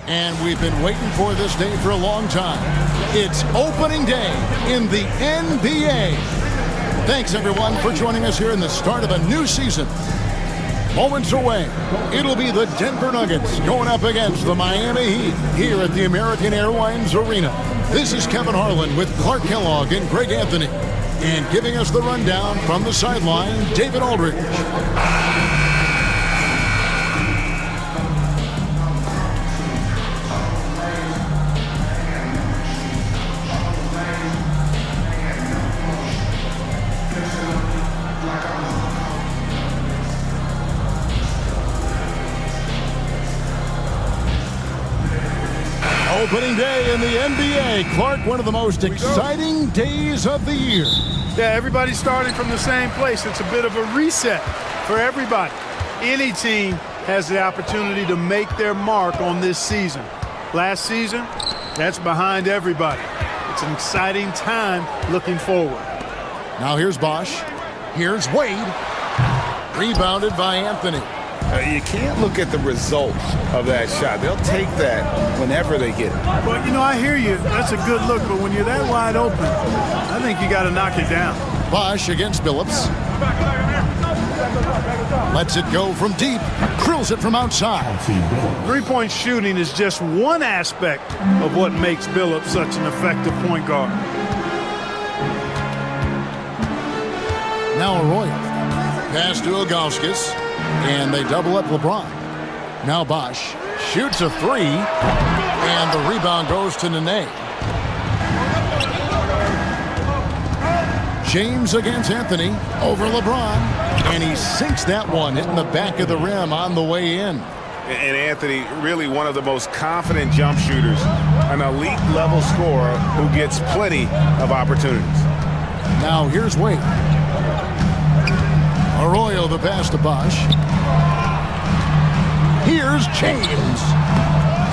And we've been waiting for this day for a long time. It's opening day in the NBA. Thanks, everyone, for joining us here in the start of a new season. Moments away, it'll be the Denver Nuggets going up against the Miami Heat here at the American Airlines Arena. This is Kevin Harlan with Clark Kellogg and Greg Anthony. And giving us the rundown from the sideline, David Aldridge. Opening day in the NBA. Clark, one of the most exciting days of the year. Yeah, everybody's starting from the same place. It's a bit of a reset for everybody. Any team has the opportunity to make their mark on this season. Last season, that's behind everybody. It's an exciting time looking forward. Now here's Bosh. Here's Wade. Rebounded by Anthony. You can't look at the result of that shot. They'll take that whenever they get it. Well, you know, I hear you. That's a good look, but when you're that wide open, I think you got to knock it down. Bosh against Billups. Lets it go from deep. Drills it from outside. Three-point shooting is just one aspect of what makes Billups such an effective point guard. Now Arroyo. Pass to Ilgauskas. And they double up LeBron. Now Bosh shoots a three, and the rebound goes to Nene. James against Anthony over LeBron, and he sinks that one, hitting the back of the rim on the way in. And Anthony, really one of the most confident jump shooters, an elite level scorer who gets plenty of opportunities. Now here's Wade. Arroyo the pass to Bosh. Here's James.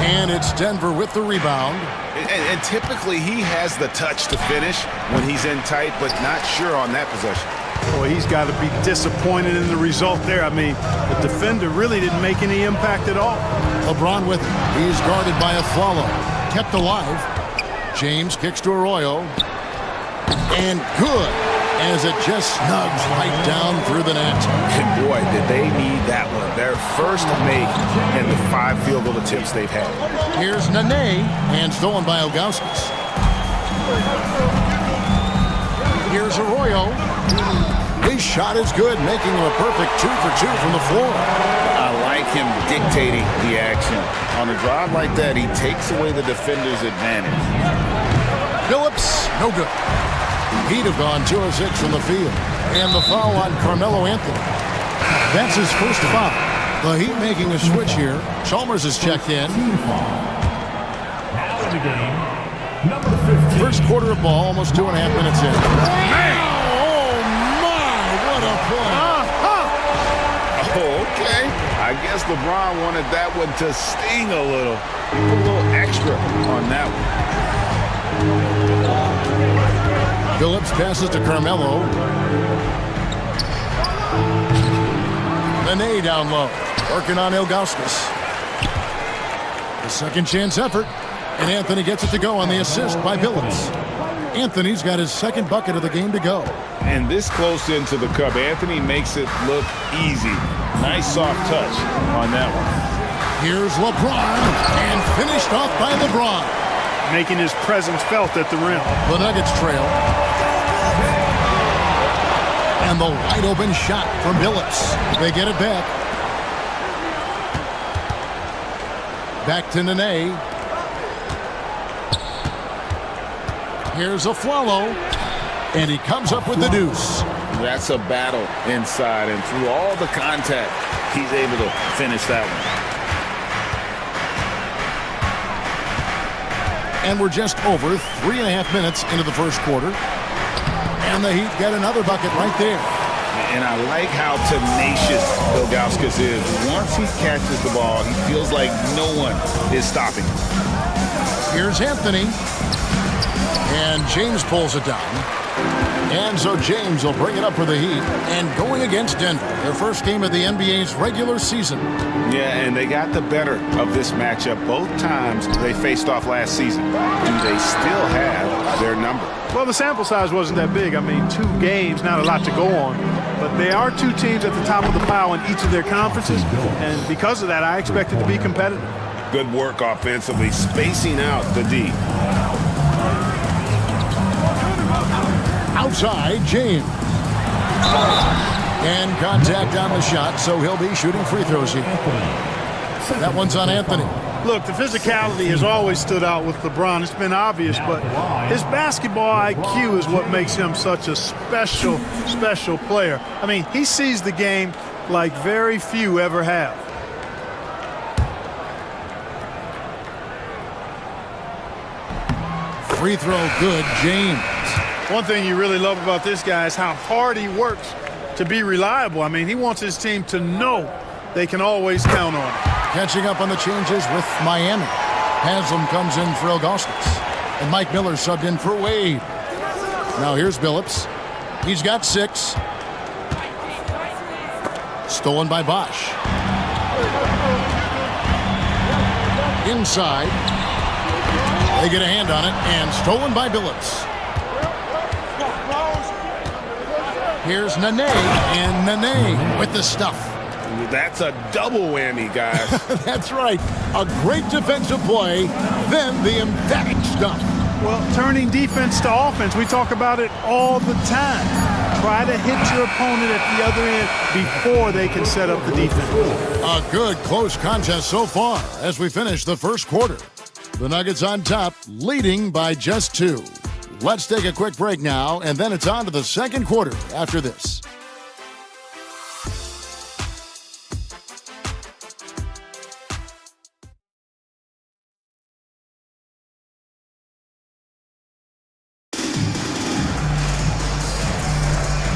And it's Denver with the rebound. And typically he has the touch to finish when he's in tight, but not sure on that possession. Boy, he's got to be disappointed in the result there. I mean, the defender really didn't make any impact at all. LeBron with it. He's guarded by Afflalo. Kept alive. James kicks to Arroyo. And good, as it just snugs right down through the net. And boy, did they need that one. Their first make in the 5 field goal attempts they've had. Here's Nene, and stolen by Ilgauskas. Here's Arroyo. His shot is good, making him a perfect 2 for 2 from the floor. I like him dictating the action. On a drive like that, he takes away the defender's advantage. Billups, no good. He'd have gone 2 of 6 from the field. And the foul on Carmelo Anthony. That's his first foul. The Heat making a switch here. Chalmers has checked in. Now in the game, number 15. First quarter of ball, almost 2.5 minutes in. Oh, my, what a play. Oh, okay. I guess LeBron wanted that one to sting a little. He put a little extra on that one. Billups passes to Carmelo. Nene down low. Working on Ilgauskas. The second chance effort. And Anthony gets it to go on the assist by Billups. Anthony's got his second bucket of the game to go. And this close into the cup, Anthony makes it look easy. Nice soft touch on that one. Here's LeBron. And finished off by LeBron. Making his presence felt at the rim. The Nuggets trail. And the wide open shot from Billups. They get it back. Back to Nene. Here's Afflalo. And he comes up with the deuce. That's a battle inside. And through all the contact, he's able to finish that one. And we're just over 3.5 minutes into the first quarter. And the Heat get another bucket right there. And I like how tenacious Ilgauskas is. Once he catches the ball, he feels like no one is stopping him. Here's Anthony. And James pulls it down. And so James will bring it up for the Heat. And going against Denver, their first game of the NBA's regular season. Yeah, and they got the better of this matchup both times they faced off last season. Do they still have their number? Well, the sample size wasn't that big. I mean, 2 games, not a lot to go on. But they are 2 teams at the top of the pile in each of their conferences. And because of that, I expect it to be competitive. Good work offensively, spacing out the D. Outside, James. And contact on the shot, so he'll be shooting free throws here. That one's on Anthony. Look, the physicality has always stood out with LeBron. It's been obvious, but his basketball IQ is what makes him such a special, special player. I mean, he sees the game like very few ever have. Free throw good, James. One thing you really love about this guy is how hard he works to be reliable. I mean, he wants his team to know they can always count on him. Catching up on the changes with Miami. Haslam comes in for Augustus. And Mike Miller subbed in for Wade. Now here's Billups. He's got 6. Stolen by Bosch. Inside. They get a hand on it, and stolen by Billups. Here's Nene, and Nene with the stuff. That's a double whammy, guys. That's right. A great defensive play, then the emphatic stuff. Well, turning defense to offense, we talk about it all the time. Try to hit your opponent at the other end before they can set up the defense. A good close contest so far as we finish the first quarter. The Nuggets on top, leading by just 2. Let's take a quick break now, and then it's on to the second quarter after this.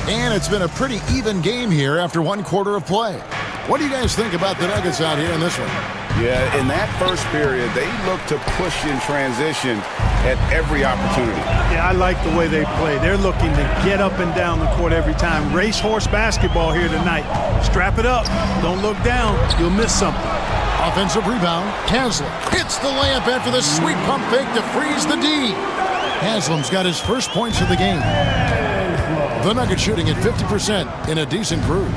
And it's been a pretty even game here after 1 quarter of play. What do you guys think about the Nuggets out here in this one? Yeah, in that first period, they looked to push in transition at every opportunity. Yeah, I like the way they play. They're looking to get up and down the court every time. Racehorse basketball here tonight. Strap it up. Don't look down. You'll miss something. Offensive rebound. Haslam hits the layup after the sweet pump fake to freeze the D. Haslam's got his first points of the game. The Nuggets shooting at 50% in a decent groove.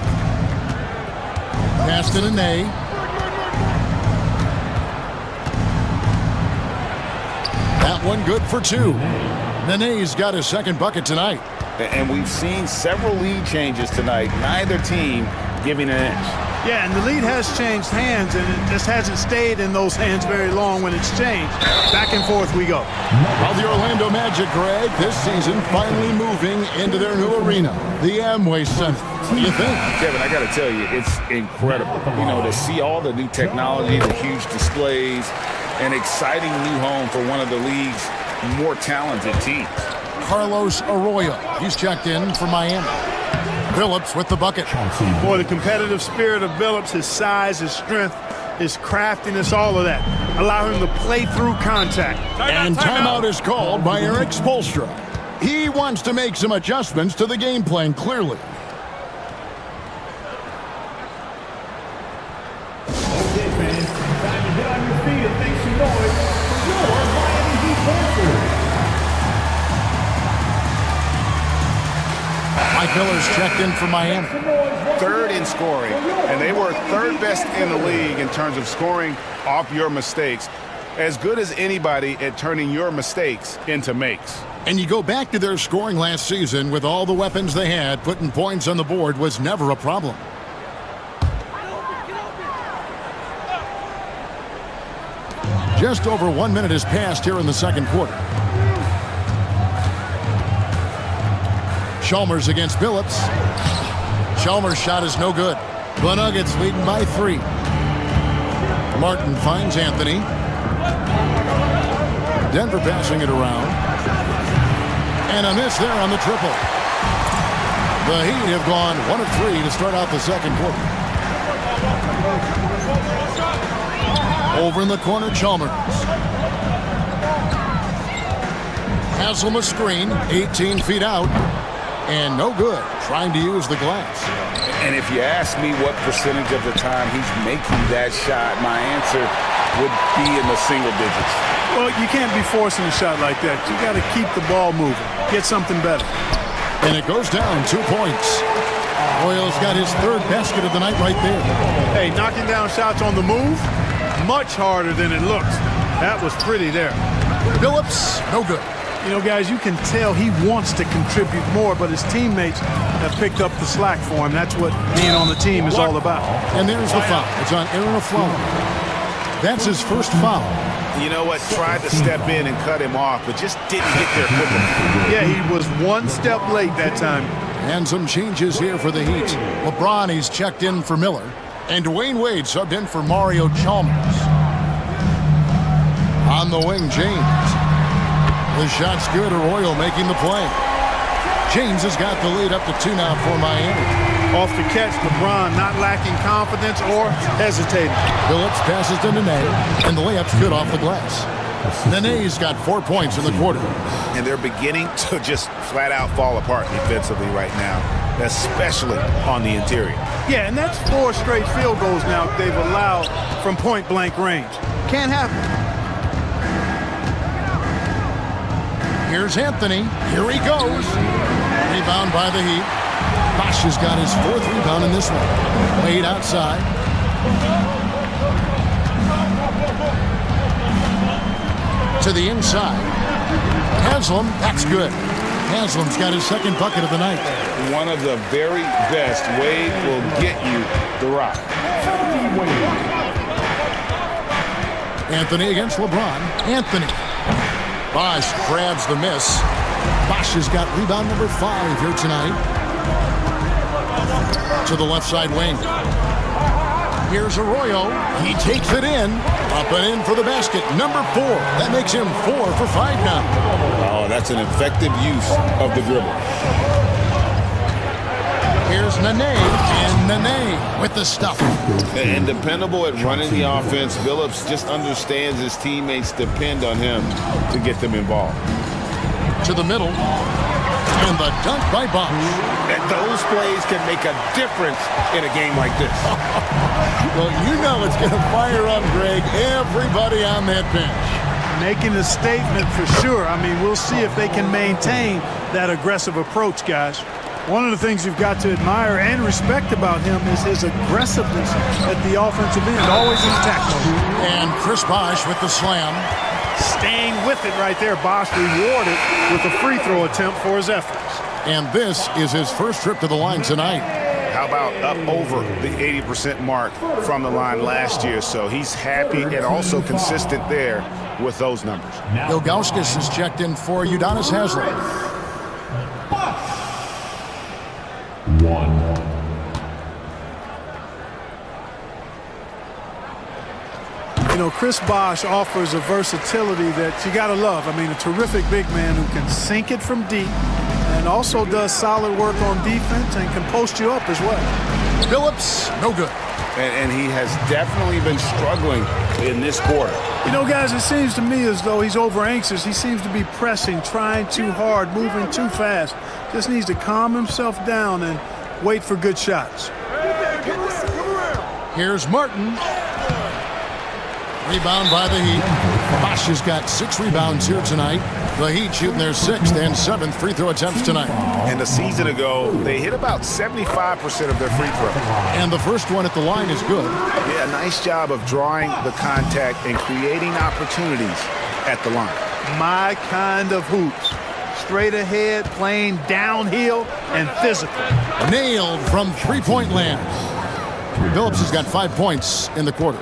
Pass to Nene. That one good for 2. Nene's got his second bucket tonight. And we've seen several lead changes tonight. Neither team giving an inch. Yeah, and the lead has changed hands, and it just hasn't stayed in those hands very long when it's changed. Back and forth we go. Well, the Orlando Magic, Greg, this season finally moving into their new arena, the Amway Center. What do you think? Kevin, I got to tell you, it's incredible. You know, to see all the new technology, the huge displays, an exciting new home for one of the league's more talented teams. Carlos Arroyo, he's checked in for Miami. Billups with the bucket. Boy, the competitive spirit of Billups, his size, his strength, his craftiness, all of that. Allow him to play through contact. And timeout is called by Eric Spoelstra. He wants to make some adjustments to the game plan, clearly. Okay, fans, time to get on your feet and make some noise for your Miami Heat Panthers. Mike Miller's checked in for Miami. 3rd in scoring, and they were 3rd best in the league in terms of scoring off your mistakes. As good as anybody at turning your mistakes into makes. And you go back to their scoring last season with all the weapons they had, putting points on the board was never a problem. Just over 1 minute has passed here in the second quarter. Chalmers against Billups. Chalmers' shot is no good. The Nuggets leading by 3. Martin finds Anthony. Denver passing it around. And a miss there on the triple. The Heat have gone 1 of 3 to start out the second quarter. Over in the corner, Chalmers. Haslam a screen, 18 feet out. And no good, trying to use the glass. And if you ask me what percentage of the time he's making that shot, my answer would be in the single digits. Well, you can't be forcing a shot like that. You got to keep the ball moving. Get something better. And it goes down 2 points. Royals got his 3rd basket of the night right there. Hey, knocking down shots on the move, much harder than it looks. That was pretty there. Phillips, no good. You know, guys, you can tell he wants to contribute more, but his teammates have picked up the slack for him. That's what being on the team is all about. And there's the foul. It's on Aaron Aflalo. That's his first foul. You know what? Tried to step in and cut him off, but just didn't get there quickly. Yeah, he was one step late that time. And some changes here for the Heat. LeBron, he's checked in for Miller. And Dwayne Wade subbed in for Mario Chalmers. On the wing, James. The shot's good. Arroyo making the play. James has got the lead up to 2 now for Miami. Off the catch, LeBron not lacking confidence or hesitating. Phillips passes to Nene, and the layup's good off the glass. Nene's got 4 points in the quarter. And they're beginning to just flat out fall apart defensively right now, especially on the interior. Yeah, and that's 4 straight field goals now they've allowed from point-blank range. Can't happen. Here's Anthony. Here he goes. Rebound by the Heat. Bosh has got his 4th rebound in this one. Wade outside. To the inside. Haslam, that's good. Haslam's got his 2nd bucket of the night. One of the very best. Wade will get you the rock. Anthony against LeBron. Anthony. Bosh grabs the miss. Bosh has got rebound number 5 here tonight. To the left side wing. Here's Arroyo. He takes it in. Up and in for the basket. Number 4. That makes him 4 for 5 now. Oh, that's an effective use of the dribble. Here's Nene. And Nene with the stuff. And dependable at running the offense. Phillips just understands his teammates depend on him to get them involved. To the middle. And the dunk by Bosh. And those plays can make a difference in a game like this. Well, you know it's going to fire up, Greg. Everybody on that bench. Making a statement for sure. I mean, we'll see if they can maintain that aggressive approach, guys. One of the things you've got to admire and respect about him is his aggressiveness at the offensive end, always in attack mode. And Chris Bosh with the slam. Staying with it right there. Bosh rewarded with a free throw attempt for his efforts. And this is his first trip to the line tonight. How about up over the 80% mark from the line last year? So he's happy and also consistent there with those numbers. Ilgauskas is checked in for Udonis Haslem. 1. You know, Chris Bosh offers a versatility that you got to love. I mean, a terrific big man who can sink it from deep and also does solid work on defense and can post you up as well. Phillips, no good. And he has definitely been struggling in this quarter. You know, guys, it seems to me as though he's over anxious. He seems to be pressing, trying too hard, moving too fast. Just needs to calm himself down and wait for good shots. Here's Martin. Rebound by the Heat. Bosh has got 6 rebounds here tonight. The Heat shooting their 6th and 7th free throw attempts tonight. And a season ago, they hit about 75% of their free throws. And the first one at the line is good. Yeah, nice job of drawing the contact and creating opportunities at the line. My kind of hoops. Straight ahead, playing downhill, and physical. Nailed from three-point land. Phillips has got 5 points in the quarter.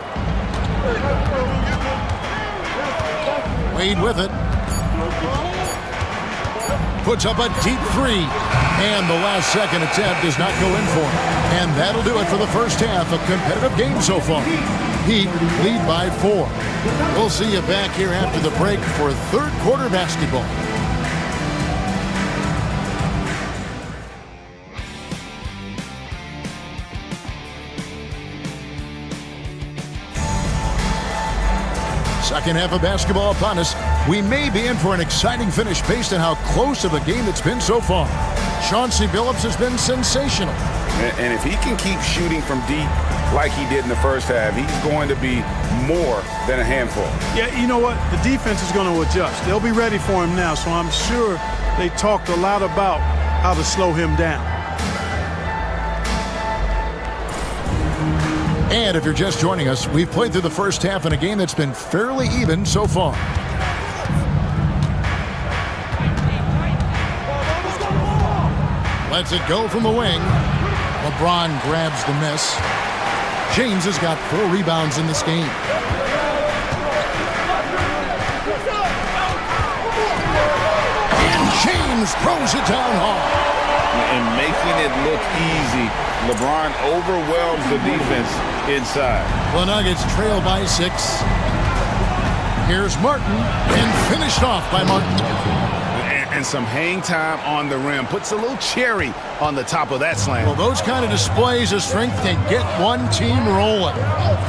Wade with it. Puts up a deep 3. And the last second attempt does not go in for him. And that'll do it for the first half. A competitive game so far. Heat lead by 4. We'll see you back here after the break for third quarter basketball. Second half of basketball upon us. We may be in for an exciting finish based on how close of a game it's been so far. Chauncey Billups has been sensational. And if he can keep shooting from deep like he did in the first half, he's going to be more than a handful. Yeah, you know what? The defense is going to adjust. They'll be ready for him now, so I'm sure they talked a lot about how to slow him down. And if you're just joining us, we've played through the first half in a game that's been fairly even so far. Lets it go from the wing. LeBron grabs the miss. James has got 4 rebounds in this game. And James throws it down hard. And making it look easy, LeBron overwhelms the defense inside. The Nuggets trail by 6. Here's Martin, and finished off by Martin. And some hang time on the rim. Puts a little cherry on the top of that slam. Well, those kind of displays of strength can get one team rolling.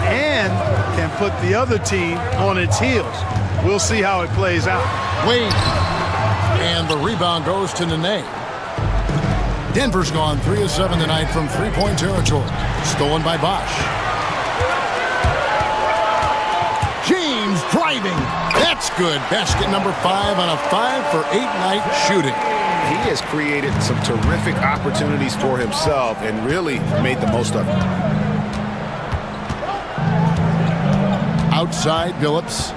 And can put the other team on its heels. We'll see how it plays out. Wade. And the rebound goes to Nene. Denver's gone 3 of 7 tonight from three-point territory. Stolen by Bosch. James driving. That's good. Basket number 5 on a 5-for-8 night shooting. He has created some terrific opportunities for himself and really made the most of it. Outside, Billups.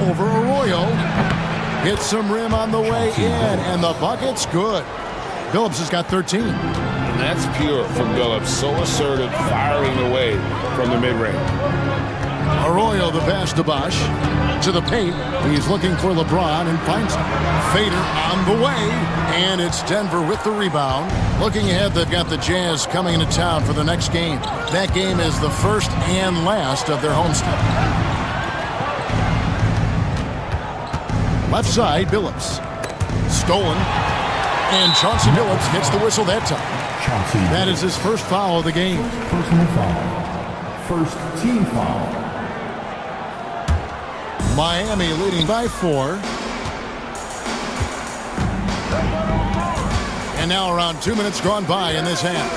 Over Arroyo. Hits some rim on the way in, and the bucket's good. Billups has got 13. And that's pure from Billups. So assertive, firing away from the mid-range. Arroyo the pass to Bosch. To the paint. He's looking for LeBron and finds him. Fader on the way. And it's Denver with the rebound. Looking ahead, they've got the Jazz coming into town for the next game. That game is the first and last of their homestand. Left side, Billups. Stolen. And Chauncey Billups gets the whistle that time. That is his first foul of the game. Personal foul. First team foul. Miami leading by 4. And now around 2 minutes gone by in this half.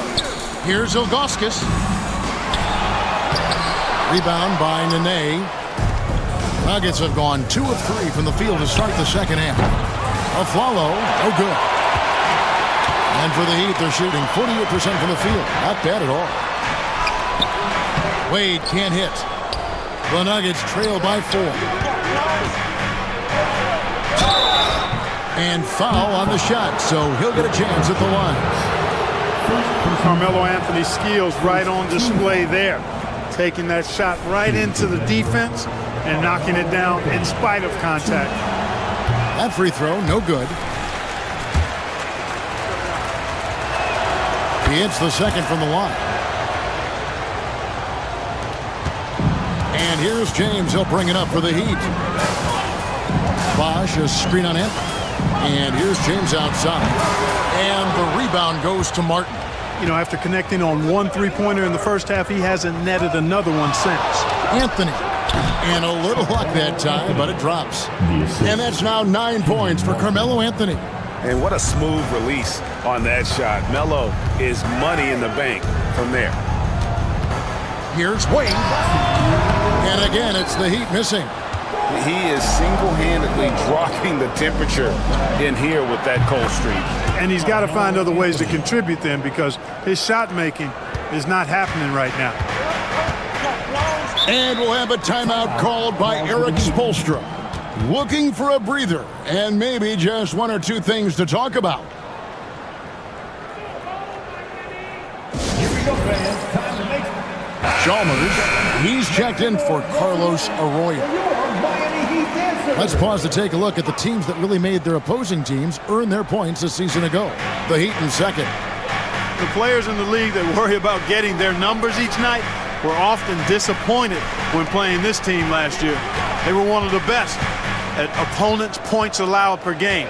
Here's Ilgauskas. Rebound by Nene. Nuggets have gone 2 of 3 from the field to start the second half. Aflalo, no good. And for the Heat, they're shooting 48% from the field. Not bad at all. Wade can't hit. The Nuggets trail by 4. And foul on the shot, so he'll get a chance at the line. Carmelo Anthony's skills right on display there. Taking that shot right into the defense and knocking it down in spite of contact. That free throw, no good. He hits the second from the line. And here's James. He'll bring it up for the Heat. Bosch, a screen on him. And here's James outside. And the rebound goes to Martin. You know, after connecting on 1 3-pointer in the first half, he hasn't netted another one since. Anthony. And a little luck that time, but it drops. And that's now 9 points for Carmelo Anthony. And what a smooth release on that shot. Melo is money in the bank from there. Here's Wade. And again, it's the Heat missing. He is single-handedly dropping the temperature in here with that cold streak. And he's got to find other ways to contribute then, because his shot making is not happening right now. And we'll have a timeout called by Eric Spoelstra. Looking for a breather and maybe just 1 or 2 things to talk about. Here we go, fans. Time to make Chalmers, he's checked in for Carlos Arroyo. Let's pause to take a look at the teams that really made their opposing teams earn their points a season ago. The Heat in second. The players in the league that worry about getting their numbers each night were often disappointed when playing this team last year. They were one of the best at opponents' points allowed per game.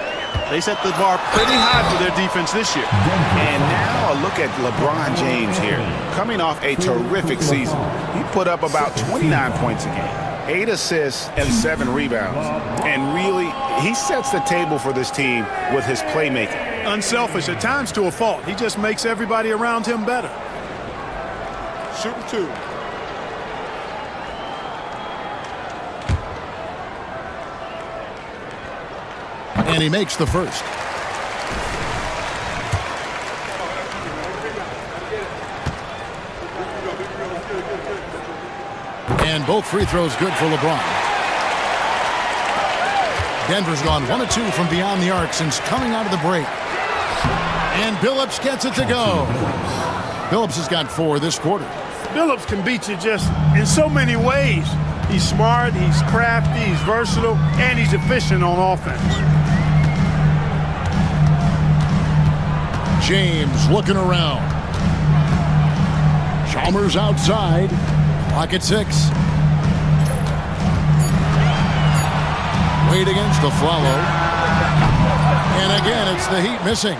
They set the bar pretty high for their defense this year. And now a look at LeBron James here, coming off a terrific season. He put up about 29 points a game. 8 assists and 7 rebounds. And really, he sets the table for this team with his playmaking. Unselfish at times to a fault. He just makes everybody around him better. Shooting 2. And he makes the first. And both free throws good for LeBron. Denver's gone 1 of 2 from beyond the arc since coming out of the break. And Billups gets it to go. Billups has got 4 this quarter. Billups can beat you just in so many ways. He's smart, he's crafty, he's versatile, and he's efficient on offense. James looking around. Chalmers outside. Clock at 6. Wade against the follow. And again, it's the Heat missing.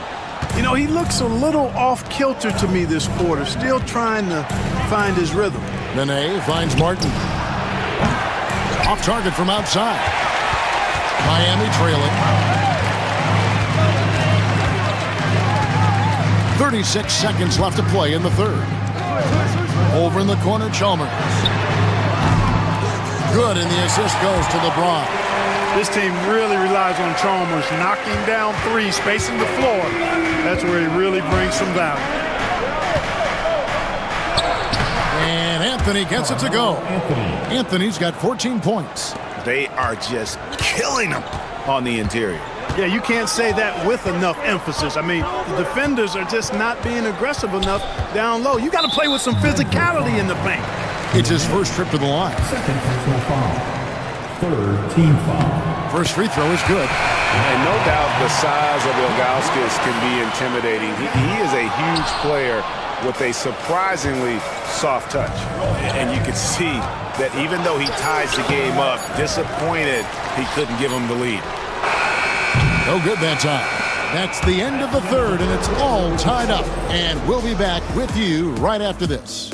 You know, he looks a little off-kilter to me this quarter, still trying to find his rhythm. Nene finds Martin. Off target from outside. Miami trailing. 36 seconds left to play in the third. Over in the corner, Chalmers. Good, and the assist goes to LeBron. This team really relies on Chalmers knocking down threes, spacing the floor. That's where he really brings some value. And Anthony gets it to go. Anthony's got 14 points. They are just killing him on the interior. Yeah, you can't say that with enough emphasis. I mean, the defenders are just not being aggressive enough down low. You got to play with some physicality in the paint. It's his first trip to the line. Second personal foul. Third team foul. First free throw is good. And no doubt the size of Ilgauskas can be intimidating. He is a huge player with a surprisingly soft touch. And you can see that even though he ties the game up, disappointed he couldn't give him the lead. No good that time. That's the end of the third, and it's all tied up. And we'll be back with you right after this.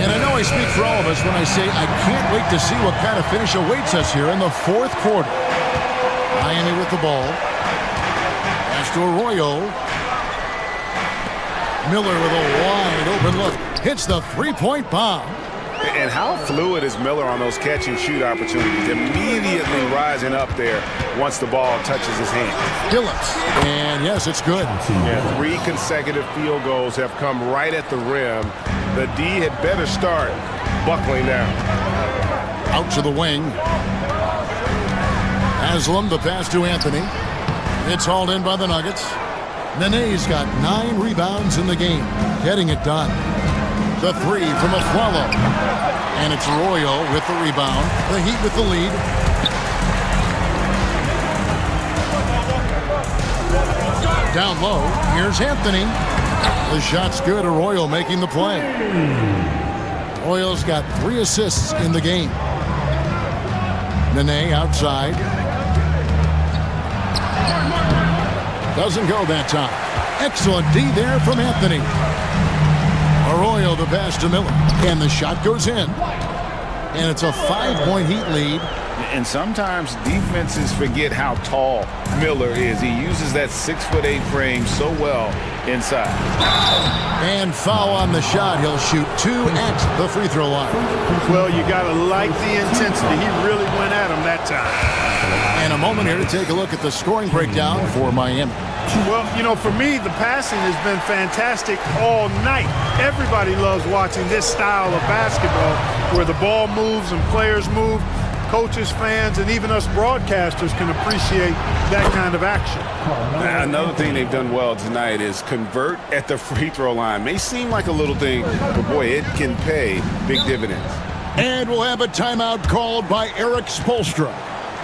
And I know I speak for all of us when I say I can't wait to see what kind of finish awaits us here in the fourth quarter. Miami with the ball. Pass to Arroyo. Miller with a wide open look. Hits the three-point bomb. And how fluid is Miller on those catch-and-shoot opportunities? Immediately rising up there once the ball touches his hand. Billups. And yes, it's good. Yeah, 3 consecutive field goals have come right at the rim. The D had better start buckling down. Out to the wing. Haslam, the pass to Anthony. It's hauled in by the Nuggets. Nene's got 9 rebounds in the game, getting it done. The 3 from Aflalo. And it's Arroyo with the rebound. The Heat with the lead. Down low, here's Anthony. The shot's good. Arroyo making the play. Arroyo's got 3 assists in the game. Nene outside. Doesn't go that time. Excellent D there from Anthony. Arroyo the pass to Miller. And the shot goes in. And it's a 5-point Heat lead. And sometimes defenses forget how tall Miller is. He uses that 6'8" frame so well inside. And foul on the shot. He'll shoot 2 at the free throw line. Well, you got to like the intensity. He really went at him that time. And a moment here to take a look at the scoring breakdown for Miami. Well, you know, for me, the passing has been fantastic all night. Everybody loves watching this style of basketball where the ball moves and players move. Coaches, fans, and even us broadcasters can appreciate that kind of action. Now, another thing they've done well tonight is convert at the free throw line. May seem like a little thing, but boy, it can pay big dividends. And we'll have a timeout called by Eric Spoelstra.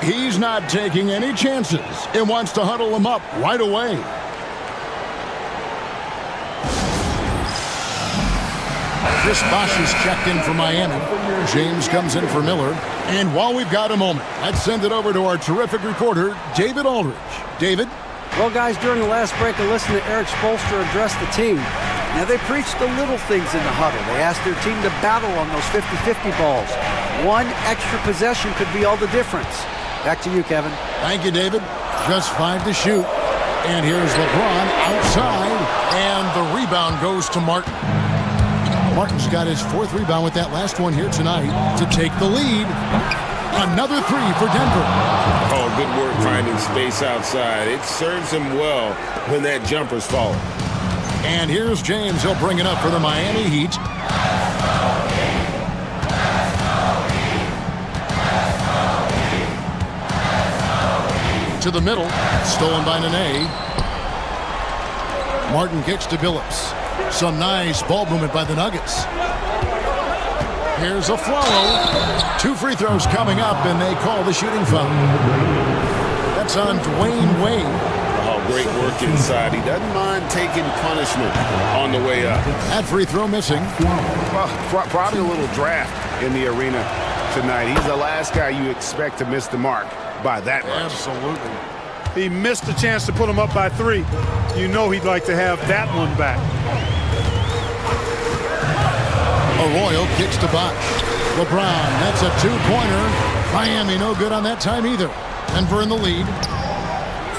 He's not taking any chances and wants to huddle them up right away. Chris Bosh is checked in for Miami. James comes in for Miller. And while we've got a moment, let's send it over to our terrific reporter, David Aldridge. David? Well, guys, during the last break, I listened to Eric Spoelstra address the team. Now, they preached the little things in the huddle. They asked their team to battle on those 50-50 balls. One extra possession could be all the difference. Back to you, Kevin. Thank you, David. Just 5 to shoot. And here's LeBron outside, and the rebound goes to Martin. Martin's got his 4th rebound with that last one here tonight to take the lead. Another 3 for Denver. Oh, good work finding space outside. It serves him well when that jumper's falling. And here's James. He'll bring it up for the Miami Heat. To the middle, stolen by Nene. Martin kicks to Billups. Some nice ball movement by the Nuggets. Here's a follow. 2 free throws coming up, and they call the shooting foul. That's on Dwayne Wade. Oh, great work inside. He doesn't mind taking punishment on the way up. That free throw missing. Well, probably a little draft in the arena tonight. He's the last guy you expect to miss the mark by that much. Absolutely. He missed the chance to put him up by 3. You know he'd like to have that one back. Arroyo kicks to Bosh. LeBron, that's a 2-pointer. Miami no good on that time either. Denver in the lead.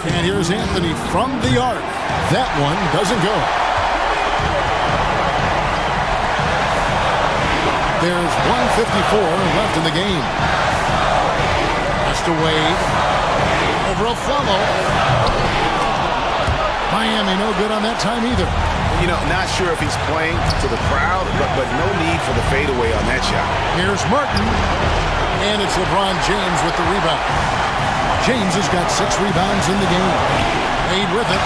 And here's Anthony from the arc. That one doesn't go. There's 1:54 left in the game. That's to Wade. Over a follow. Miami no good on that time either. You know, not sure if he's playing to the crowd, but no need for the fadeaway on that shot. Here's Martin. And it's LeBron James with the rebound. James has got 6 rebounds in the game. Wade with it.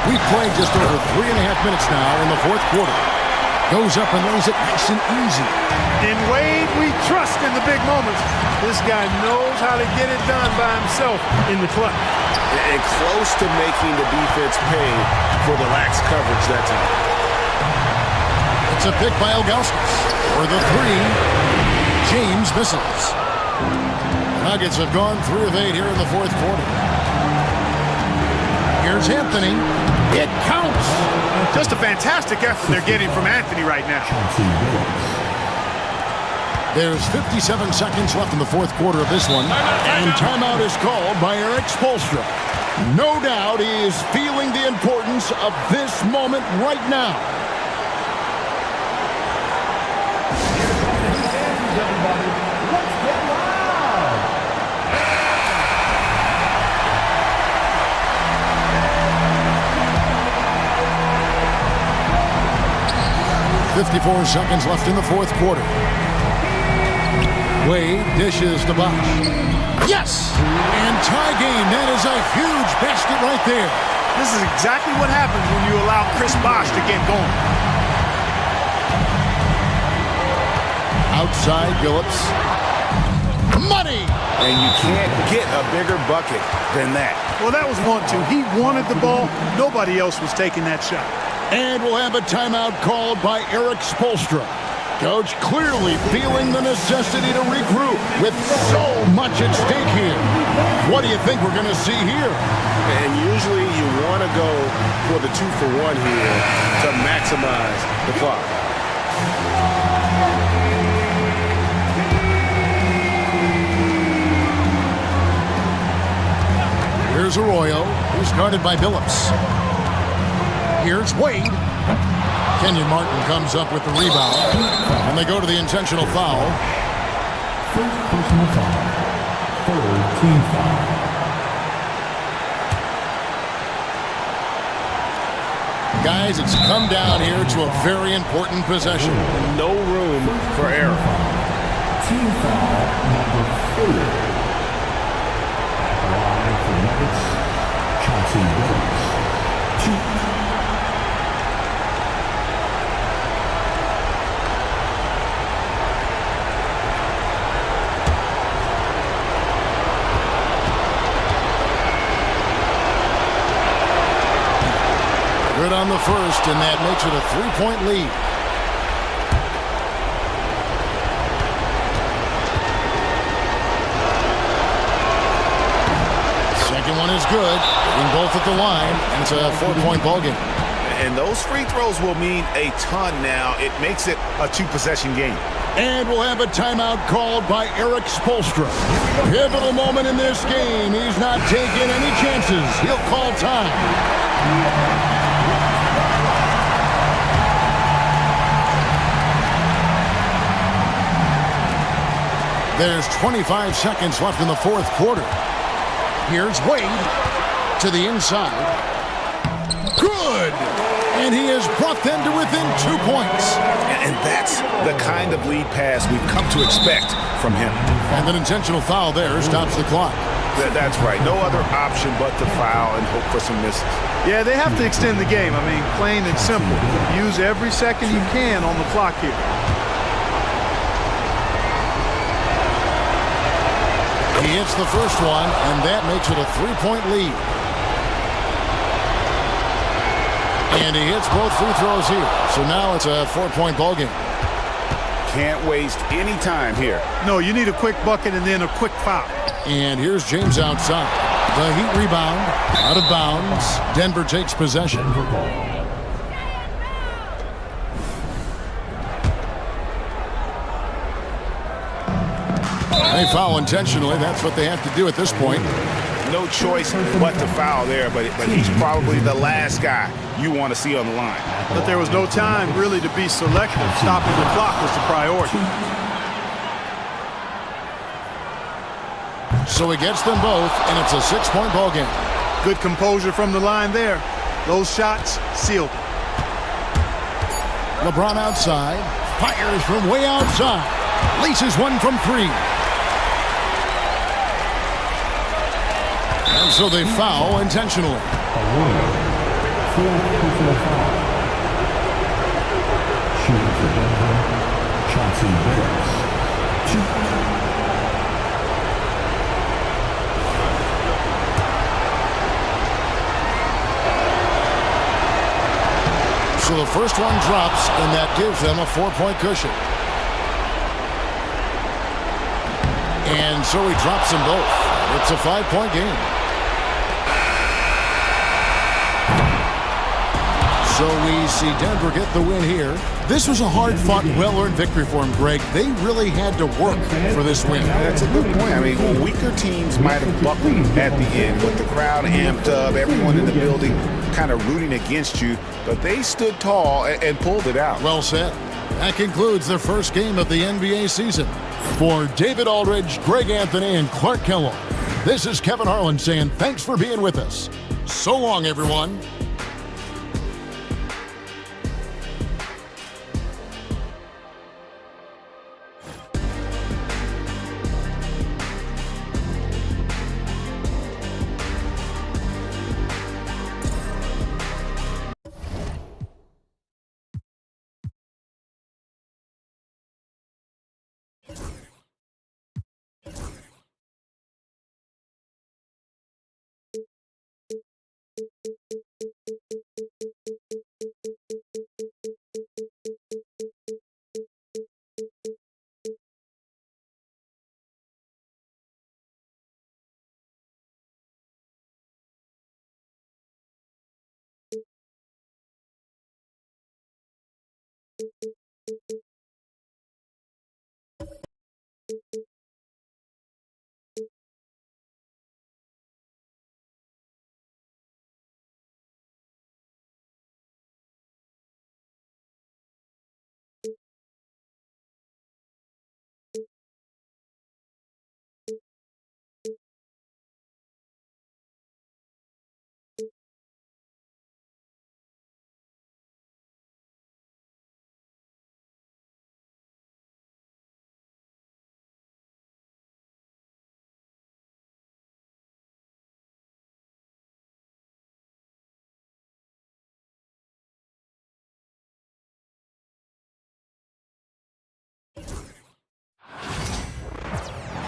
We've played just over 3.5 minutes now in the 4th quarter. Goes up and lays it nice and easy. In Wade, we trust in the big moments. This guy knows how to get it done by himself in the clutch. And close to making the defense pay for the lax coverage that time. It's a pick by Ilgauskas. For the 3, James misses. Nuggets have gone 3 of 8 here in the 4th quarter. Here's Anthony. It counts. Just a fantastic effort they're getting from Anthony right now. There's 57 seconds left in the 4th quarter of this one. And timeout is called by Eric Spoelstra. No doubt he is feeling the importance of this moment right now. Let's get loud. 54 seconds left in the 4th quarter. Wade dishes to Bosh. Yes! And tie game. That is a huge basket right there. This is exactly what happens when you allow Chris Bosh to get going. Outside Billups. Money! And you can't get a bigger bucket than that. Well, that was 1-2. He wanted the ball. Nobody else was taking that shot. And we'll have a timeout called by Eric Spoelstra. Coach clearly feeling the necessity to regroup with so much at stake here. What do you think we're going to see here? And usually you want to go for the 2-for-1 here to maximize the clock. Here's Arroyo, who's guarded by Billups. Here's Wade. Kenyon Martin comes up with the rebound. And they go to the intentional foul. First personal foul. Third team foul. Guys, it's come down here to a very important possession. No room for error. Team foul number 4. Line for Nuggets, Chauncey Billups. 2. Good on the the first, and that makes it a 3-point lead. Second one is good. Hitting both at the line, and it's a 4-point ballgame. And those free throws will mean a ton now. It makes it a 2-possession game. And we'll have a timeout called by Eric Spoelstra. Pivotal moment in this game. He's not taking any chances. He'll call time. There's 25 seconds left in the fourth quarter. Here's Wade to the inside. Good! And he has brought them to within 2 points. And that's the kind of lead pass we've come to expect from him. And an intentional foul there stops the clock. That's right. No other option but to foul and hope for some misses. Yeah, they have to extend the game. I mean, plain and simple. Use every second you can on the clock here. He hits the first one, and that makes it a 3-point lead. And he hits both free throws here. So now it's a 4-point ballgame. Can't waste any time here. No, you need a quick bucket and then a quick foul. And here's James outside. The Heat rebound. Out of bounds. Denver takes possession. They foul intentionally. That's what they have to do at this point. No choice but to foul there, but he's probably the last guy you want to see on the line. But there was no time really to be selective. Stopping the clock was the priority. So he gets them both, and it's a 6-point ballgame. Good composure from the line there. Those shots sealed it. LeBron outside. Fires from way outside. Laces one from 3. And so they foul intentionally. So the first one drops, and that gives them a 4-point cushion. And so he drops them both. It's a 5-point game. So we see Denver get the win here. This was a hard-fought, well-earned victory for them, Greg. They really had to work for this win. That's a good point. I mean, weaker teams might have buckled at the end with the crowd amped up, everyone in the building kind of rooting against you, but they stood tall and pulled it out. Well said. That concludes the first game of the NBA season. For David Aldridge, Greg Anthony, and Clark Kellogg, this is Kevin Harlan saying thanks for being with us. So long, everyone.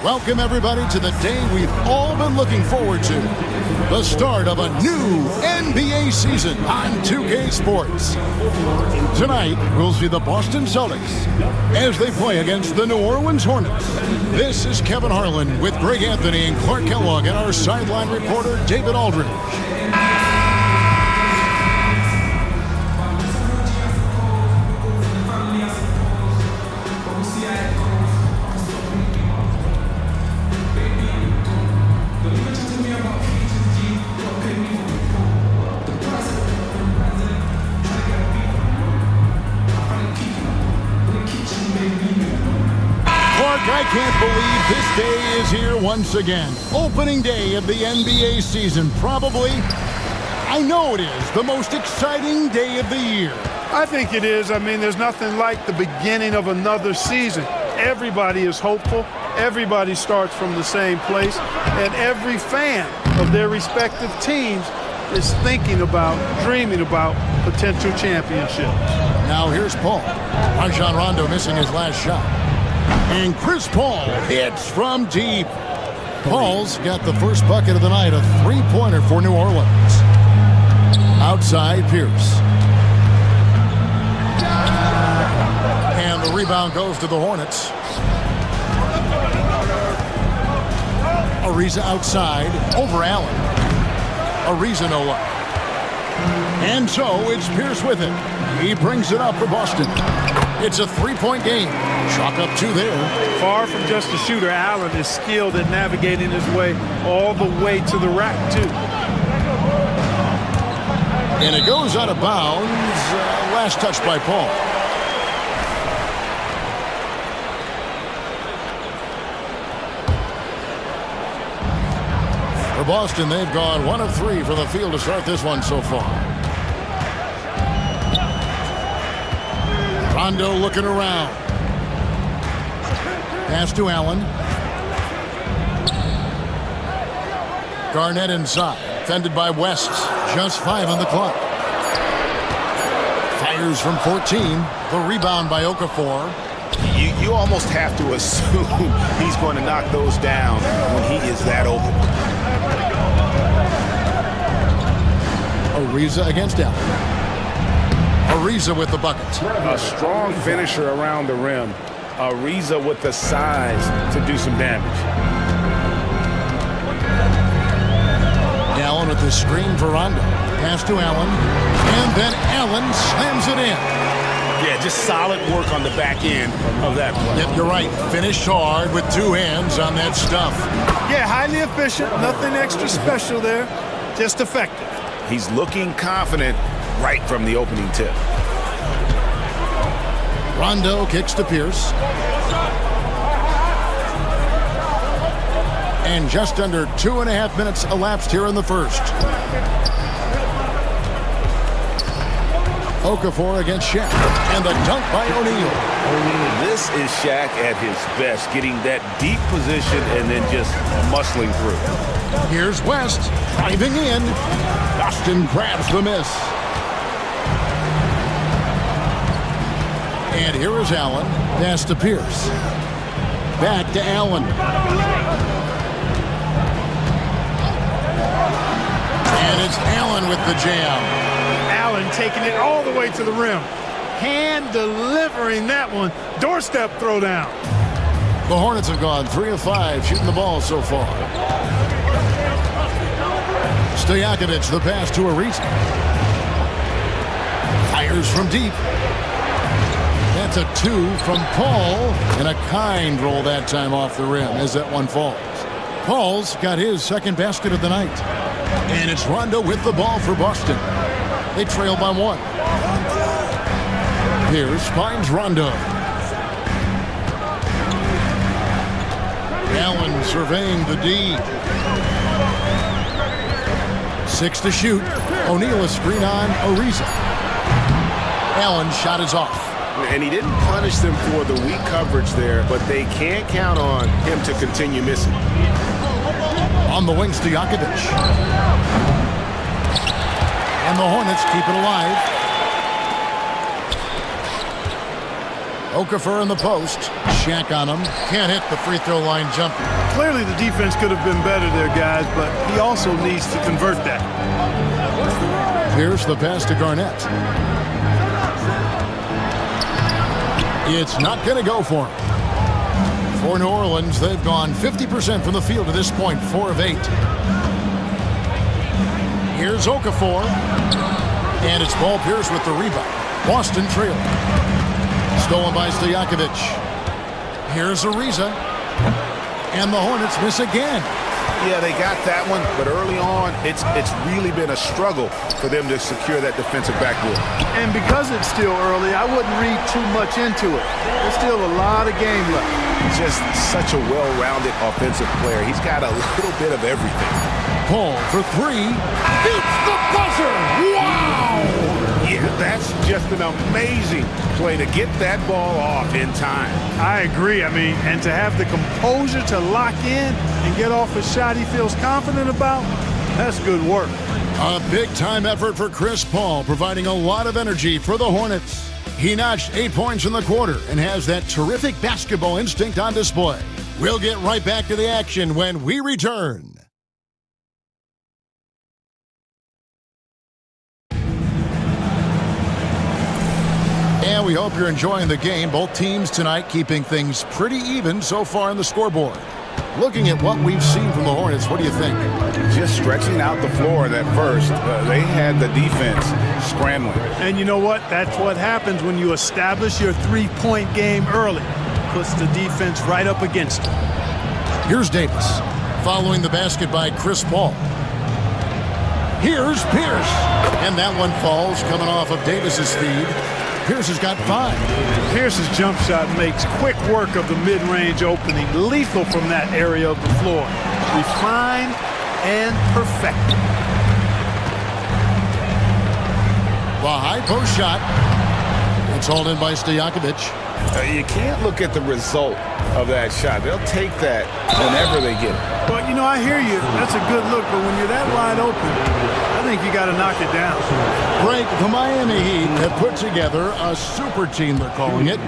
Welcome, everybody, to the day we've all been looking forward to. The start of a new NBA season on 2K Sports. Tonight, we'll see the Boston Celtics as they play against the New Orleans Hornets. This is Kevin Harlan with Greg Anthony and Clark Kellogg and our sideline reporter, David Aldridge. I can't believe this day is here once again. Opening day of the NBA season. Probably, I know it is, the most exciting day of the year. I think it is. I mean, there's nothing like the beginning of another season. Everybody is hopeful. Everybody starts from the same place. And every fan of their respective teams is thinking about, dreaming about potential championships. Now here's Paul. Rajon Rondo missing his last shot. And Chris Paul hits from deep. Paul's got the first bucket of the night, a three-pointer for New Orleans. Outside, Pierce. And the rebound goes to the Hornets. Ariza outside, over Allen. Ariza no luck. And so it's Pierce with it. He brings it up for Boston. It's a three-point game. Chalk up two there. Far from just a shooter, Allen is skilled at navigating his way all the way to the rack, too. And it goes out of bounds. Last touch by Paul. For Boston, they've gone 1 of 3 from the field to start this one so far. Rondo looking around. Pass to Allen. Garnett inside. Defended by West. Just 5 on the clock. Fires from 14. The rebound by Okafor. You almost have to assume he's going to knock those down when he is that open. Ariza against Allen. Ariza with the bucket. A strong finisher around the rim. Ariza with the size to do some damage. Allen with the screen for Rondo. Pass to Allen. And then Allen slams it in. Yeah, just solid work on the back end of that play. Yep, you're right. Finished hard with 2 hands on that stuff. Yeah, highly efficient. Nothing extra special there. Just effective. He's looking confident right from the opening tip. Rondo kicks to Pierce. And just under 2.5 minutes elapsed here in the first. Okafor against Shaq. And the dunk by O'Neal. This is Shaq at his best, getting that deep position and then just muscling through. Here's West driving in. Boston grabs the miss. And here is Allen. Pass to Pierce. Back to Allen. And it's Allen with the jam. Allen taking it all the way to the rim. Hand delivering that one. Doorstep throwdown. The Hornets have gone 3 of 5 shooting the ball so far. Stojakovic, the pass to Ariza. Fires from deep. That's a 2 from Paul, and a kind roll that time off the rim as that one falls. Paul's got his second basket of the night. And it's Rondo with the ball for Boston. They trail by 1. Pierce finds Rondo. Allen surveying the D. 6 to shoot. O'Neal a screen on Ariza. Allen's shot is off. And he didn't punish them for the weak coverage there, but they can't count on him to continue missing. On the wings to Stojakovic. And the Hornets keep it alive. Okafor in the post. check on him. Can't hit the free throw line jumper. Clearly the defense could have been better there, guys, but he also needs to convert that. Here's the pass to Garnett. It's not going to go for him. For New Orleans, they've gone 50% from the field to this point, 4 of 8. Here's Okafor. And it's Paul Pierce with the rebound. Boston trail. Stolen by Stojakovic. Here's Ariza. And the Hornets miss again. Yeah, they got that one, but early on, it's really been a struggle for them to secure that defensive backboard. And because it's still early, I wouldn't read too much into it. There's still a lot of game left. Just such a well-rounded offensive player. He's got a little bit of everything. Paul for 3. Beats the buzzer! Wow! Yeah, that's just an amazing play to get that ball off in time. I agree. I mean, and to have the composure to lock in and get off a shot he feels confident about, that's good work. A big-time effort for Chris Paul, providing a lot of energy for the Hornets. He notched 8 points in the quarter and has that terrific basketball instinct on display. We'll get right back to the action when we return. And we hope you're enjoying the game. Both teams tonight keeping things pretty even so far on the scoreboard. Looking at what we've seen from the Hornets, what do you think? Just stretching out the floor at first. They had the defense scrambling. And you know what? That's what happens when you establish your three-point game early. Puts the defense right up against it. Here's Davis. Following the basket by Chris Paul. Here's Pierce. And that one falls coming off of Davis's feed. Pierce has got 5. Pierce's jump shot makes quick work of the mid-range opening, lethal from that area of the floor. Refined and perfected. The high post shot. It's hauled in by Stojakovic. You can't look at the result of that shot. They'll take that whenever they get it. But, you know, I hear you. That's a good look. But when you're that wide open, I think you got to knock it down. Greg, the Miami Heat have put together a super team, they're calling it.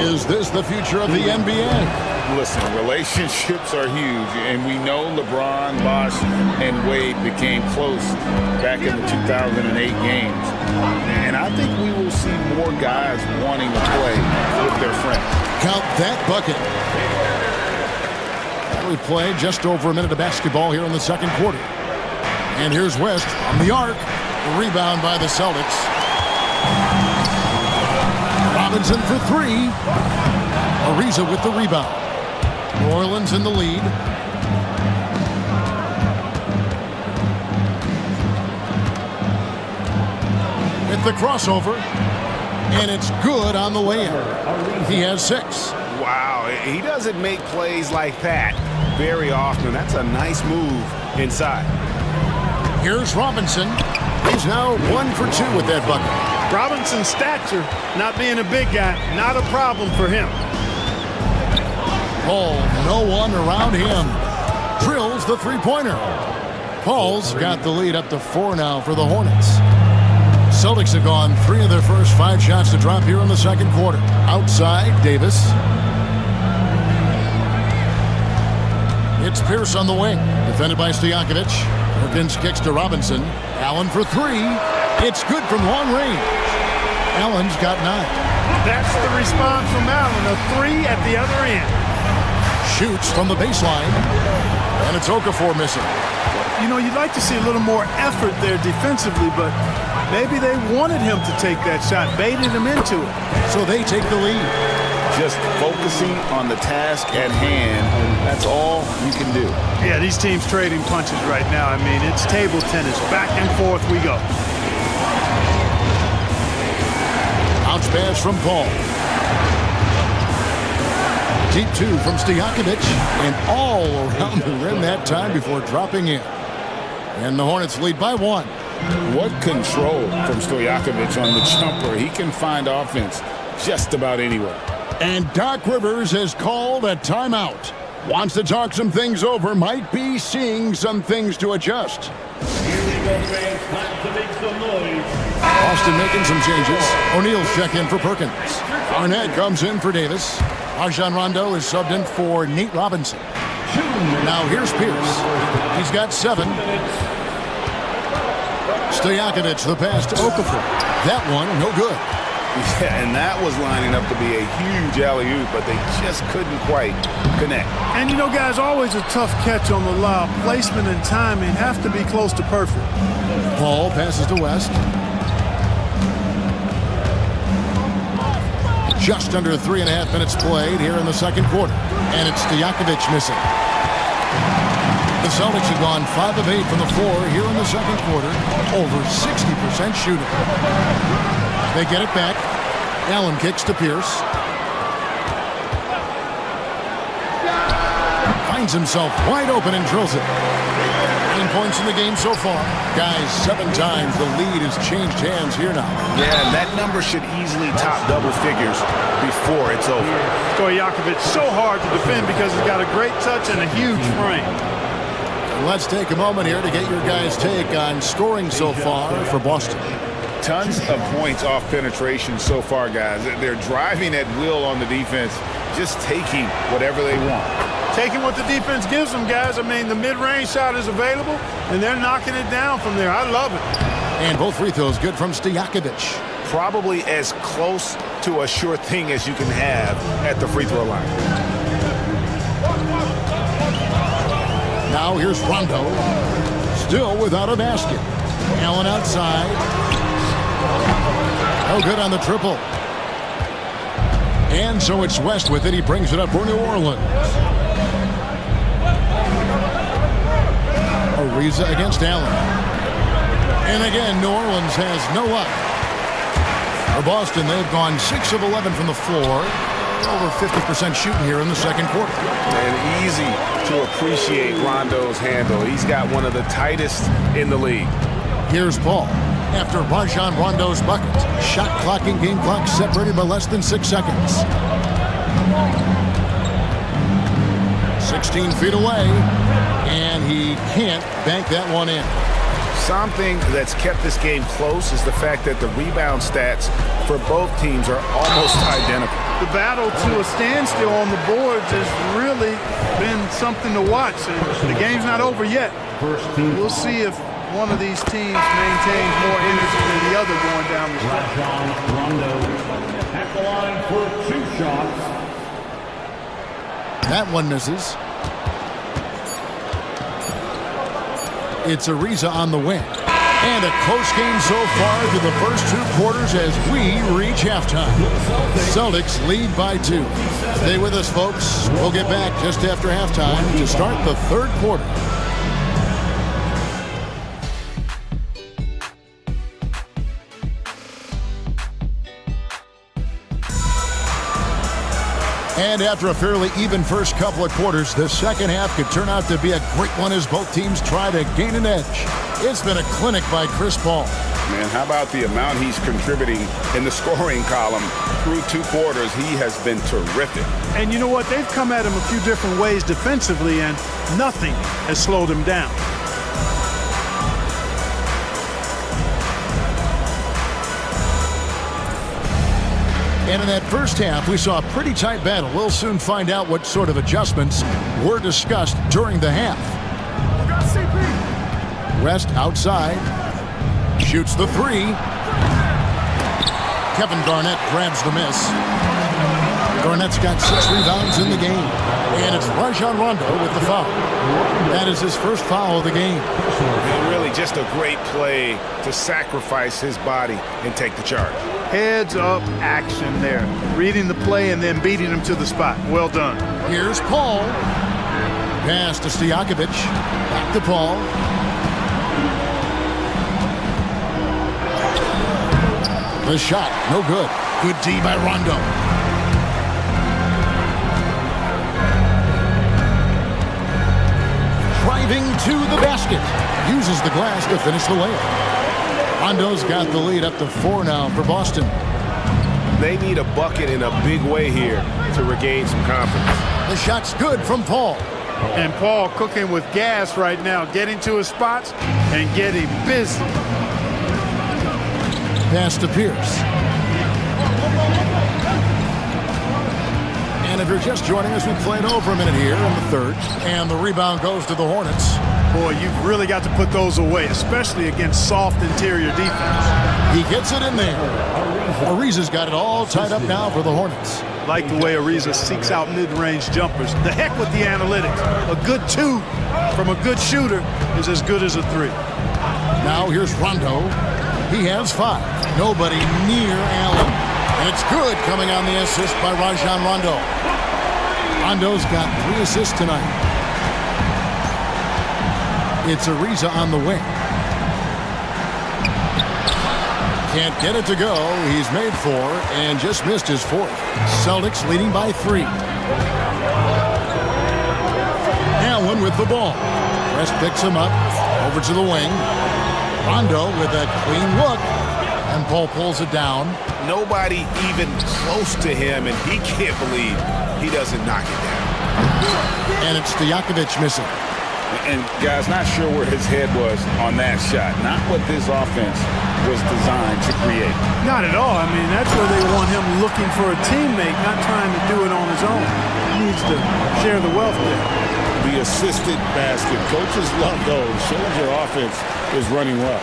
Is this the future of the NBA? Listen, relationships are huge, and we know LeBron, Bosh, and Wade became close back in the 2008 games. And I think we will see more guys wanting to play with their friends. Count that bucket. We played just over a minute of basketball here in the second quarter. And here's West on the arc. The rebound by the Celtics. Robinson for 3. Ariza with the rebound. New Orleans in the lead. With the crossover. And it's good on the layup. He has 6. Wow, he doesn't make plays like that very often. That's a nice move inside. Here's Robinson. He's now 1 for 2 with that bucket. Robinson's stature, not being a big guy, not a problem for him. Paul, no one around him. Drills the three-pointer. Paul's got the lead up to 4 now for the Hornets. Celtics have gone 3 of their first 5 shots to drop here in the second quarter. Outside, Davis. It's Pierce on the wing. Defended by Stojakovic. Perkins kicks to Robinson. Allen for 3. It's good from long range. Allen's got 9. That's the response from Allen. A 3 at the other end. Shoots from the baseline. And it's Okafor missing. You know, you'd like to see a little more effort there defensively, but maybe they wanted him to take that shot, baited him into it. So they take the lead. Just focusing on the task at hand, that's all you can do. Yeah, these teams trading punches right now. I mean, it's table tennis. Back and forth we go. Bounce pass from Paul. Deep 2 from Stojakovic. And all around the rim that time before dropping in. And the Hornets lead by 1. What control from Stojakovic on the jumper. He can find offense just about anywhere. And Doc Rivers has called a timeout. Wants to talk some things over. Might be seeing some things to adjust. Here we go, fans. Time to make some noise. Austin making some changes. O'Neal's check in for Perkins. Arnett comes in for Davis. Rajon Rondo is subbed in for Nate Robinson. Now here's Pierce. He's got 7. Stojakovic, the pass to Okafor. That one, no good. Yeah, and that was lining up to be a huge alley-oop, but they just couldn't quite connect. And, you know, guys, always a tough catch on the lob. Placement and timing have to be close to perfect. Paul passes to West. Just under 3.5 minutes played here in the second quarter. And it's Stojakovic missing. The Celtics have gone 5 of 8 from the floor here in the second quarter. Over 60% shooting. They get it back. Allen kicks to Pierce. Finds himself wide open and drills it. 9 points in the game so far. Guys, 7 times the lead has changed hands here now. Yeah, and that number should easily top double figures before it's over. Stojakovic so hard to defend because he's got a great touch and a huge frame. Let's take a moment here to get your guys' take on scoring so far for Boston. Tons of points off penetration so far, guys. They're driving at will on the defense, just taking whatever they want. Taking what the defense gives them, guys. I mean, the mid-range shot is available, and they're knocking it down from there. I love it. And both free throws good from Stojakovic. Probably as close to a sure thing as you can have at the free throw line. Now here's Rondo. Still without a basket. Allen outside. No good on the triple. And so it's West with it. He brings it up for New Orleans. Ariza against Allen. And again, New Orleans has no luck. For Boston, they've gone 6 of 11 from the floor. Over 50% shooting here in the second quarter. And easy to appreciate Rondo's handle. He's got one of the tightest in the league. Here's Paul. After Rajon Rondo's bucket. Shot clock and game clock separated by less than 6 seconds. 16 feet away. And he can't bank that one in. Something that's kept this game close is the fact that the rebound stats for both teams are almost identical. The battle to a standstill on the boards has really been something to watch. And the game's not over yet. We'll see if one of these teams maintains more energy than the other going down the stretch. Rajon Rondo at the line for 2 shots. That one misses. It's Ariza on the wing. And a close game so far through the first 2 quarters as we reach halftime. Celtics lead by 2. Stay with us, folks. We'll get back just after halftime to start the third quarter. And after a fairly even first couple of quarters, the second half could turn out to be a great one as both teams try to gain an edge. It's been a clinic by Chris Paul. Man, how about the amount he's contributing in the scoring column through 2 quarters? He has been terrific. And you know what? They've come at him a few different ways defensively, and nothing has slowed him down. And in that first half, we saw a pretty tight battle. We'll soon find out what sort of adjustments were discussed during the half. West outside. Shoots the 3. Kevin Garnett grabs the miss. Garnett's got 6 rebounds in the game. And it's Rajon Rondo with the foul. That is his first foul of the game. And really just a great play to sacrifice his body and take the charge. Heads-up action there. Reading the play and then beating him to the spot. Well done. Here's Paul. Pass to Stojakovic. Back to Paul. The shot, no good. Good D by Rondo. Driving to the basket. Uses the glass to finish the layup. Rondo's got the lead up to 4 now for Boston. They need a bucket in a big way here to regain some confidence. The shot's good from Paul. And Paul cooking with gas right now, getting to his spots and getting busy. Pass to Pierce. And if you're just joining us, we played over a minute here in the third. And the rebound goes to the Hornets. Boy, you've really got to put those away, especially against soft interior defense. He gets it in there. Ariza's got it all tied up now for the Hornets. Like the way Ariza seeks out mid-range jumpers. The heck with the analytics. A good 2 from a good shooter is as good as a 3. Now here's Rondo. He has 5. Nobody near Allen. And it's good coming on the assist by Rajon Rondo. Rondo's got 3 assists tonight. It's Ariza on the wing. Can't get it to go. He's made 4 and just missed his 4th. Celtics leading by 3. Allen with the ball. West picks him up. Over to the wing. Rondo with a clean look. And Paul pulls it down. Nobody even close to him, and he can't believe he doesn't knock it down. And it's Stojakovic missing. And, guys, not sure where his head was on that shot. Not what this offense was designed to create. Not at all. I mean, that's where they want him looking for a teammate, not trying to do it on his own. He needs to share the wealth there. The assisted basket. Coaches love those. Shows your offense is running well.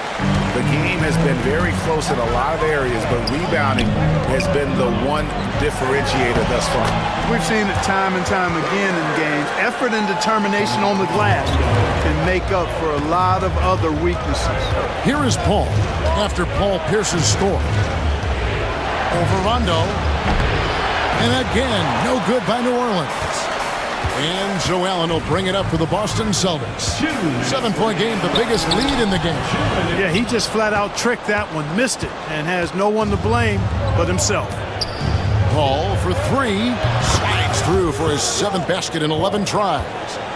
The game has been very close in a lot of areas, but rebounding has been the one differentiator thus far. We've seen it time and time again in games. Effort and determination on the glass can make up for a lot of other weaknesses. Here is Paul after Paul Pierce's score. Over Rondo. And again, no good by New Orleans. And Joe Allen will bring it up for the Boston Celtics. 7-point game, the biggest lead in the game. Yeah, he just flat out tricked that one, missed it, and has no one to blame but himself. Paul for 3. Slides through for his 7th basket in 11 tries.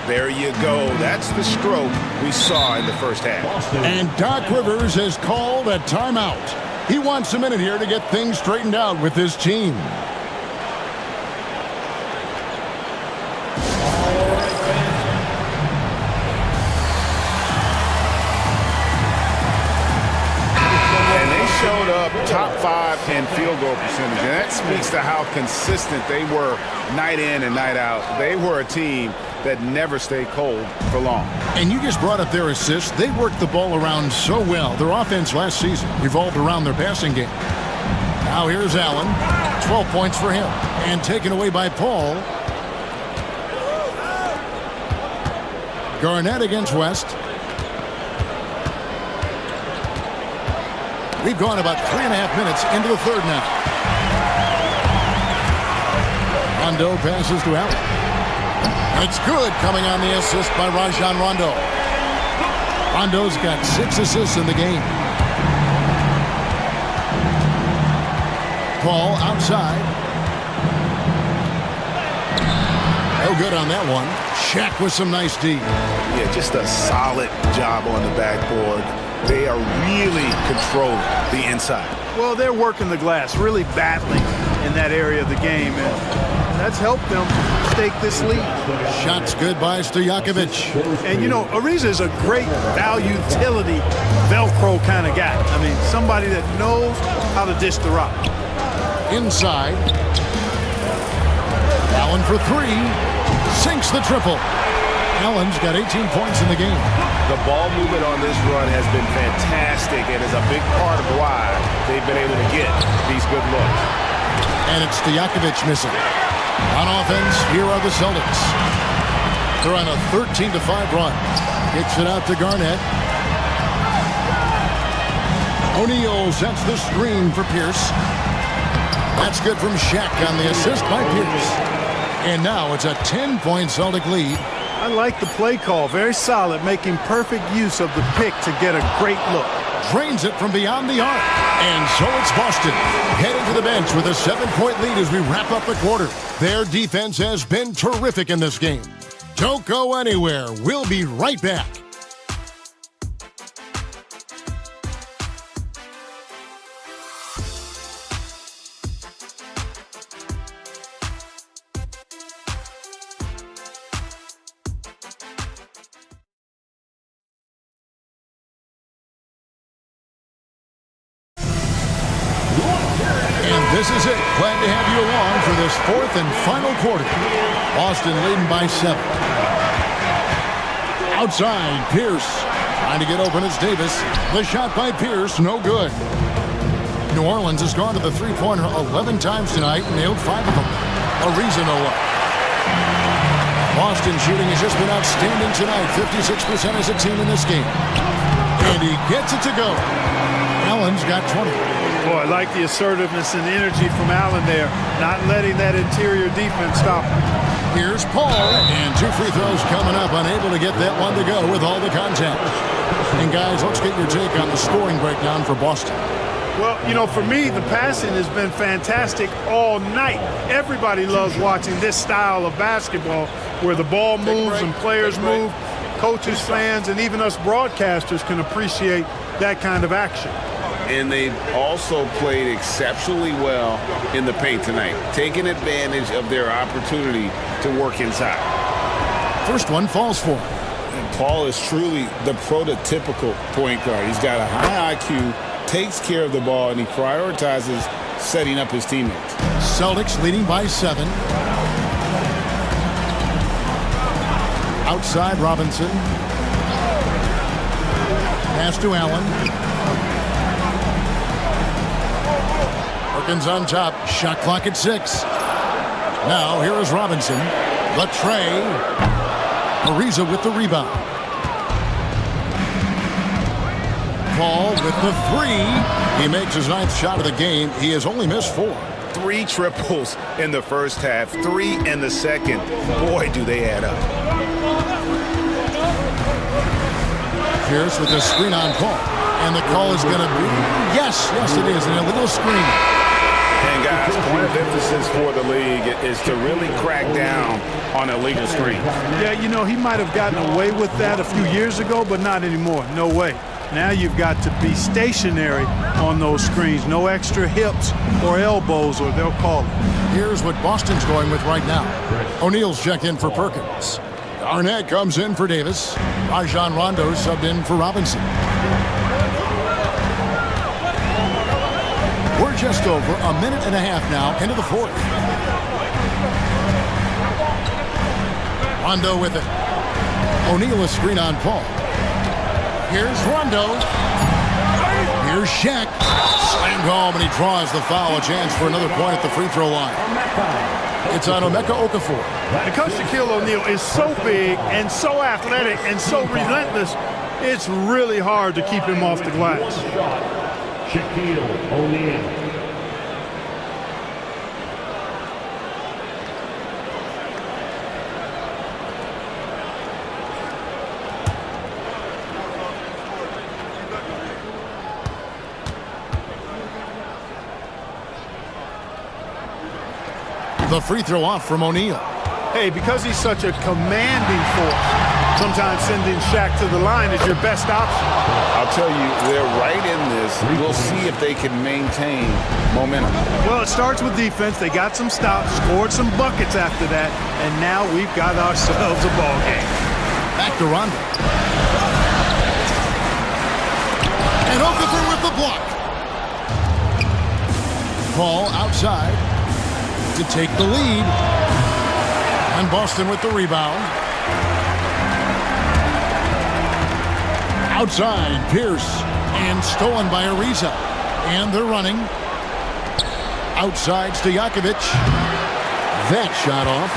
There you go. That's the stroke we saw in the first half. And Doc Rivers has called a timeout. He wants a minute here to get things straightened out with his team. Top 5 in field goal percentage, and that speaks to how consistent they were night in and night out. They were a team that never stayed cold for long. And you just brought up their assists. They worked the ball around so well. Their offense last season revolved around their passing game. Now here's Allen. 12 points for him. And taken away by Paul. Garnett against West. We've gone about 3.5 minutes into the third now. Rondo passes to Allen. It's good coming on the assist by Rajon Rondo. Rondo's got 6 assists in the game. Paul outside. No good on that one. Shaq with some nice D. Yeah, just a solid job on the backboard. They are really controlling the inside. Well, they're working the glass, really battling in that area of the game, and that's helped them stake this lead. Shots good by Stojakovic. And, you know, Ariza is a great value utility Velcro kind of guy. I mean, somebody that knows how to dish the rock. Inside. Allen for 3. Sinks the triple. Allen's got 18 points in the game. The ball movement on this run has been fantastic and is a big part of why they've been able to get these good looks. And it's Stojakovic missing. On offense, here are the Celtics. They're on a 13-5 run. Kicks it out to Garnett. O'Neal sets the screen for Pierce. That's good from Shaq on the assist by Pierce. And now it's a 10-point Celtic lead. I like the play call. Very solid, making perfect use of the pick to get a great look. Drains it from beyond the arc. And so it's Boston heading to the bench with a 7-point lead as we wrap up the quarter. Their defense has been terrific in this game. Don't go anywhere. We'll be right back. This is it. Glad to have you along for this fourth and final quarter. Boston leading by 7. Outside, Pierce trying to get open as Davis. The shot by Pierce, no good. New Orleans has gone to the three-pointer 11 times tonight and nailed 5 of them. Ariza no luck. Boston shooting has just been outstanding tonight. 56% as a team in this game. And he gets it to go. Allen's got 20. Boy, I like the assertiveness and energy from Allen there, not letting that interior defense stop him. Here's Paul, and 2 free throws coming up, unable to get that one to go with all the contact. And guys, let's get your take on the scoring breakdown for Boston. Well, you know, for me, the passing has been fantastic all night. Everybody loves watching this style of basketball where the ball moves and players move. Coaches, fans, and even us broadcasters can appreciate that kind of action. And they've also played exceptionally well in the paint tonight, taking advantage of their opportunity to work inside. First one falls for him. And Paul is truly the prototypical point guard. He's got a high IQ, takes care of the ball, and he prioritizes setting up his teammates. Celtics leading by 7. Outside, Robinson. Pass to Allen. Perkins on top. Shot clock at 6. Now, here is Robinson. The tray. Ariza with the rebound. Paul with the 3. He makes his 9th shot of the game. He has only missed 4. 3 triples in the first half, 3 in the second. Boy, do they add up. Pierce with the screen on Paul. And the call is going to be, yes, it is, an illegal screen. And guys, point of emphasis for the league is to really crack down on illegal screens. Yeah, you know, he might have gotten away with that a few years ago, but not anymore. No way. Now you've got to be stationary on those screens. No extra hips or elbows, or they'll call it. Here's what Boston's going with right now. O'Neal's checked in for Perkins. Arnett comes in for Davis. Rajon Rondo subbed in for Robinson. We're just over a minute and a half now into the 4th. Rondo with it. O'Neal a screen on Paul. Here's Rondo. Here's Shaq. Slammed home, and he draws the foul. A chance for another point at the free throw line. It's on Emeka Okafor. Because Shaquille O'Neal is so big and so athletic and so relentless, it's really hard to keep him off the glass. Shaquille O'Neal. The free throw off from O'Neal. Hey, because he's such a commanding force, sometimes sending Shaq to the line is your best option. I'll tell you, they're right in this. We'll see if they can maintain momentum. Well, it starts with defense. They got some stops, scored some buckets after that, and now we've got ourselves a ball game. Back to Rondo. And Okafor with the block. Paul outside to take the lead. And Boston with the rebound. Outside, Pierce. And stolen by Ariza. And they're running. Outside, Stojakovic. That shot off.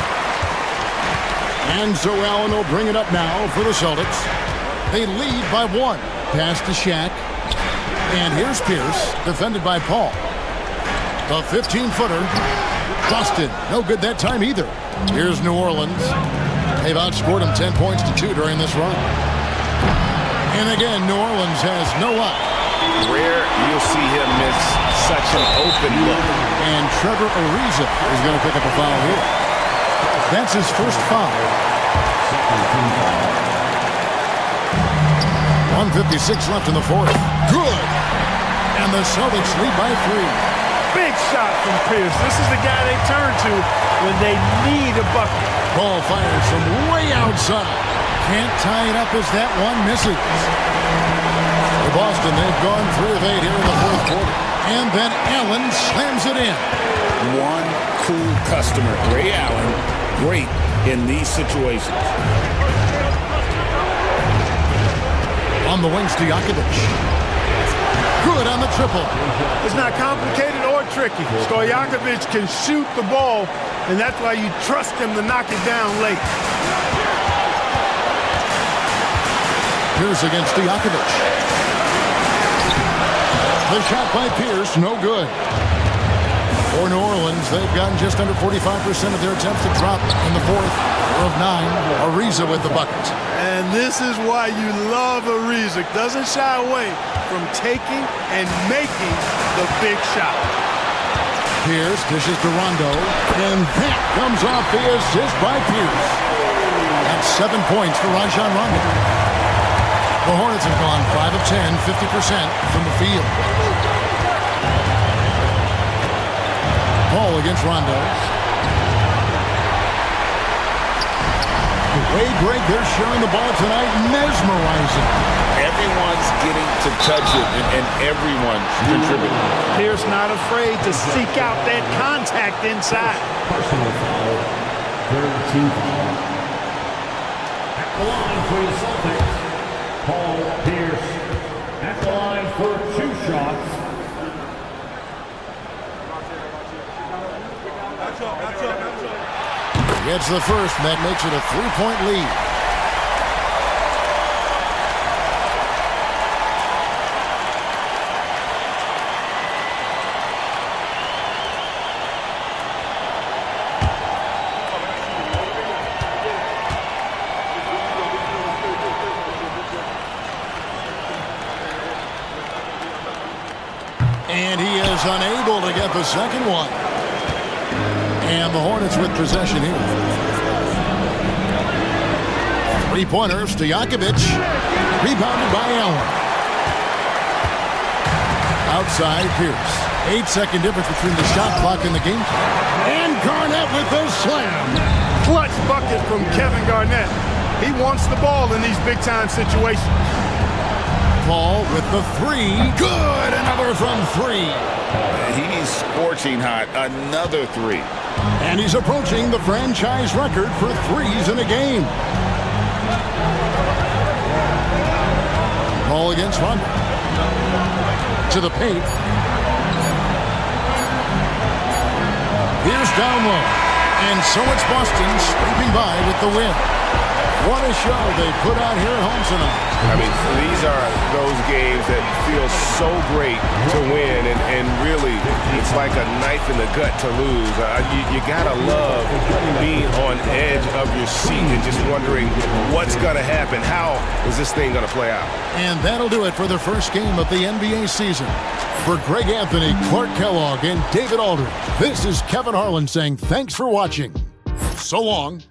And so Allen will bring it up now for the Celtics. They lead by 1. Pass to Shaq. And here's Pierce, defended by Paul. The 15-footer. Busted. No good that time either. Here's New Orleans. They've outscored them 10 points to 2 during this run. And again, New Orleans has no luck. Rare you'll see him miss such an open look. And Trevor Ariza is going to pick up a foul here. That's his first foul. 1:56 left in the 4th. Good. And the Celtics lead by 3. Big shot from Pierce. This is the guy they turn to when they need a bucket. Ball fires from way outside. Can't tie it up as that one misses. For Boston, they've gone 3 of 8 here in the 4th quarter. And then Allen slams it in. One cool customer. Ray Allen, great in these situations. On the wings, Stojakovic. Good on the triple. It's not complicated or tricky. Stojakovic can shoot the ball, and that's why you trust him to knock it down late. Pierce against Stojakovic. The shot by Pierce, no good. For New Orleans, they've gotten just under 45% of their attempts to drop in the fourth. 4 of 9. Ariza with the bucket. And this is why you love Ariza. Doesn't shy away from taking and making the big shot. Pierce dishes to Rondo, and that comes off the assist by Pierce. That's 7 points for Rajon Rondo. The Hornets have gone 5 of 10, 50% from the field. Ball against Rondo. The way Greg, they're sharing the ball tonight, mesmerizing. Everyone's getting to touch it, and everyone's contributing. Pierce not afraid to seek out that contact inside. Personal foul. 13th foul. At the line for the Celtics, Paul Pierce. At the line for 2 shots. Gets the first, and that makes it a 3-point lead. And he is unable to get the second one. And the Hornets with possession here. 3-pointer, Stojakovic. Rebounded by Allen. Outside, Pierce. 8-second difference between the shot clock and the game clock. And Garnett with the slam. Clutch bucket from Kevin Garnett. He wants the ball in these big-time situations. Paul with the 3. Good! Another from 3. He's scorching hot. Another 3. And he's approaching the franchise record for threes in a game. Ball against Rondo. To the paint. Here's down low. And so it's Boston scraping by with the win. What a show they put out here at home tonight. I mean, these are those games that feel so great to win, and really, it's like a knife in the gut to lose. You gotta love being on edge of your seat and just wondering what's gonna happen. How is this thing gonna play out? And that'll do it for the first game of the NBA season. For Greg Anthony, Clark Kellogg, and David Aldridge, this is Kevin Harlan saying thanks for watching. So long.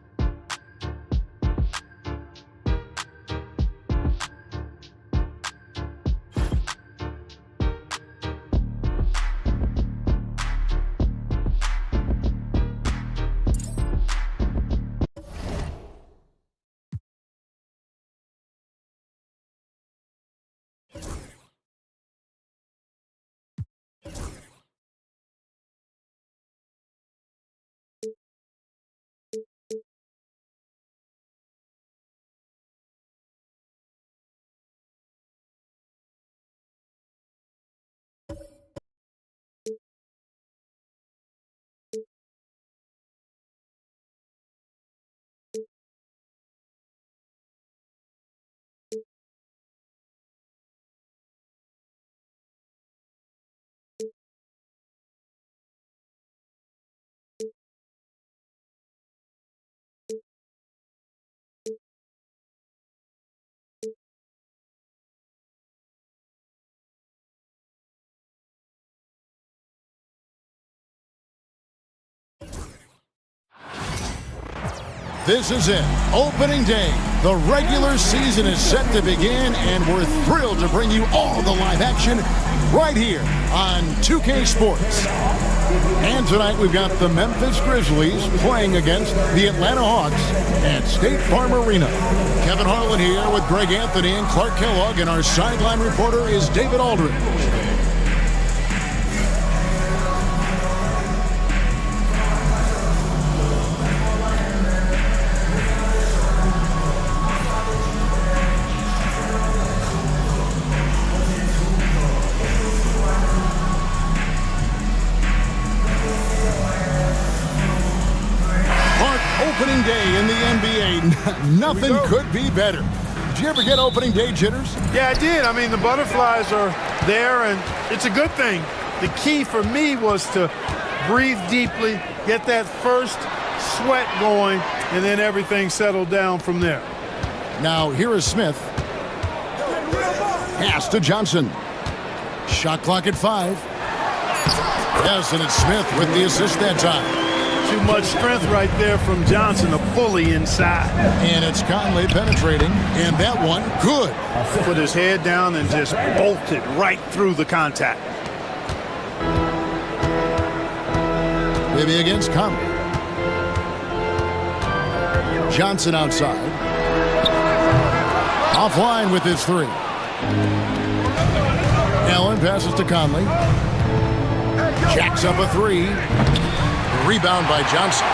This is it. Opening day. The regular season is set to begin, and we're thrilled to bring you all the live action right here on 2K Sports. And tonight we've got the Memphis Grizzlies playing against the Atlanta Hawks at State Farm Arena. Kevin Harlan here with Greg Anthony and Clark Kellogg, and our sideline reporter is David Aldridge. nothing could be better. Did you ever get opening day jitters? Yeah, I did. I mean, the butterflies are there, and it's a good thing. The key for me was to breathe deeply, get that first sweat going, and then everything settled down from there. Now, here is Smith. Pass to Johnson. Shot clock at 5. Yes, and it's Smith with the assist that time. Too much strength right there from Johnson, a bully inside. And it's Conley penetrating, and that one good. Put his head down and just bolted right through the contact. Maybe against Conley. Johnson outside. Offline with his 3. Allen passes to Conley. Jacks up a 3. Rebound by Johnson.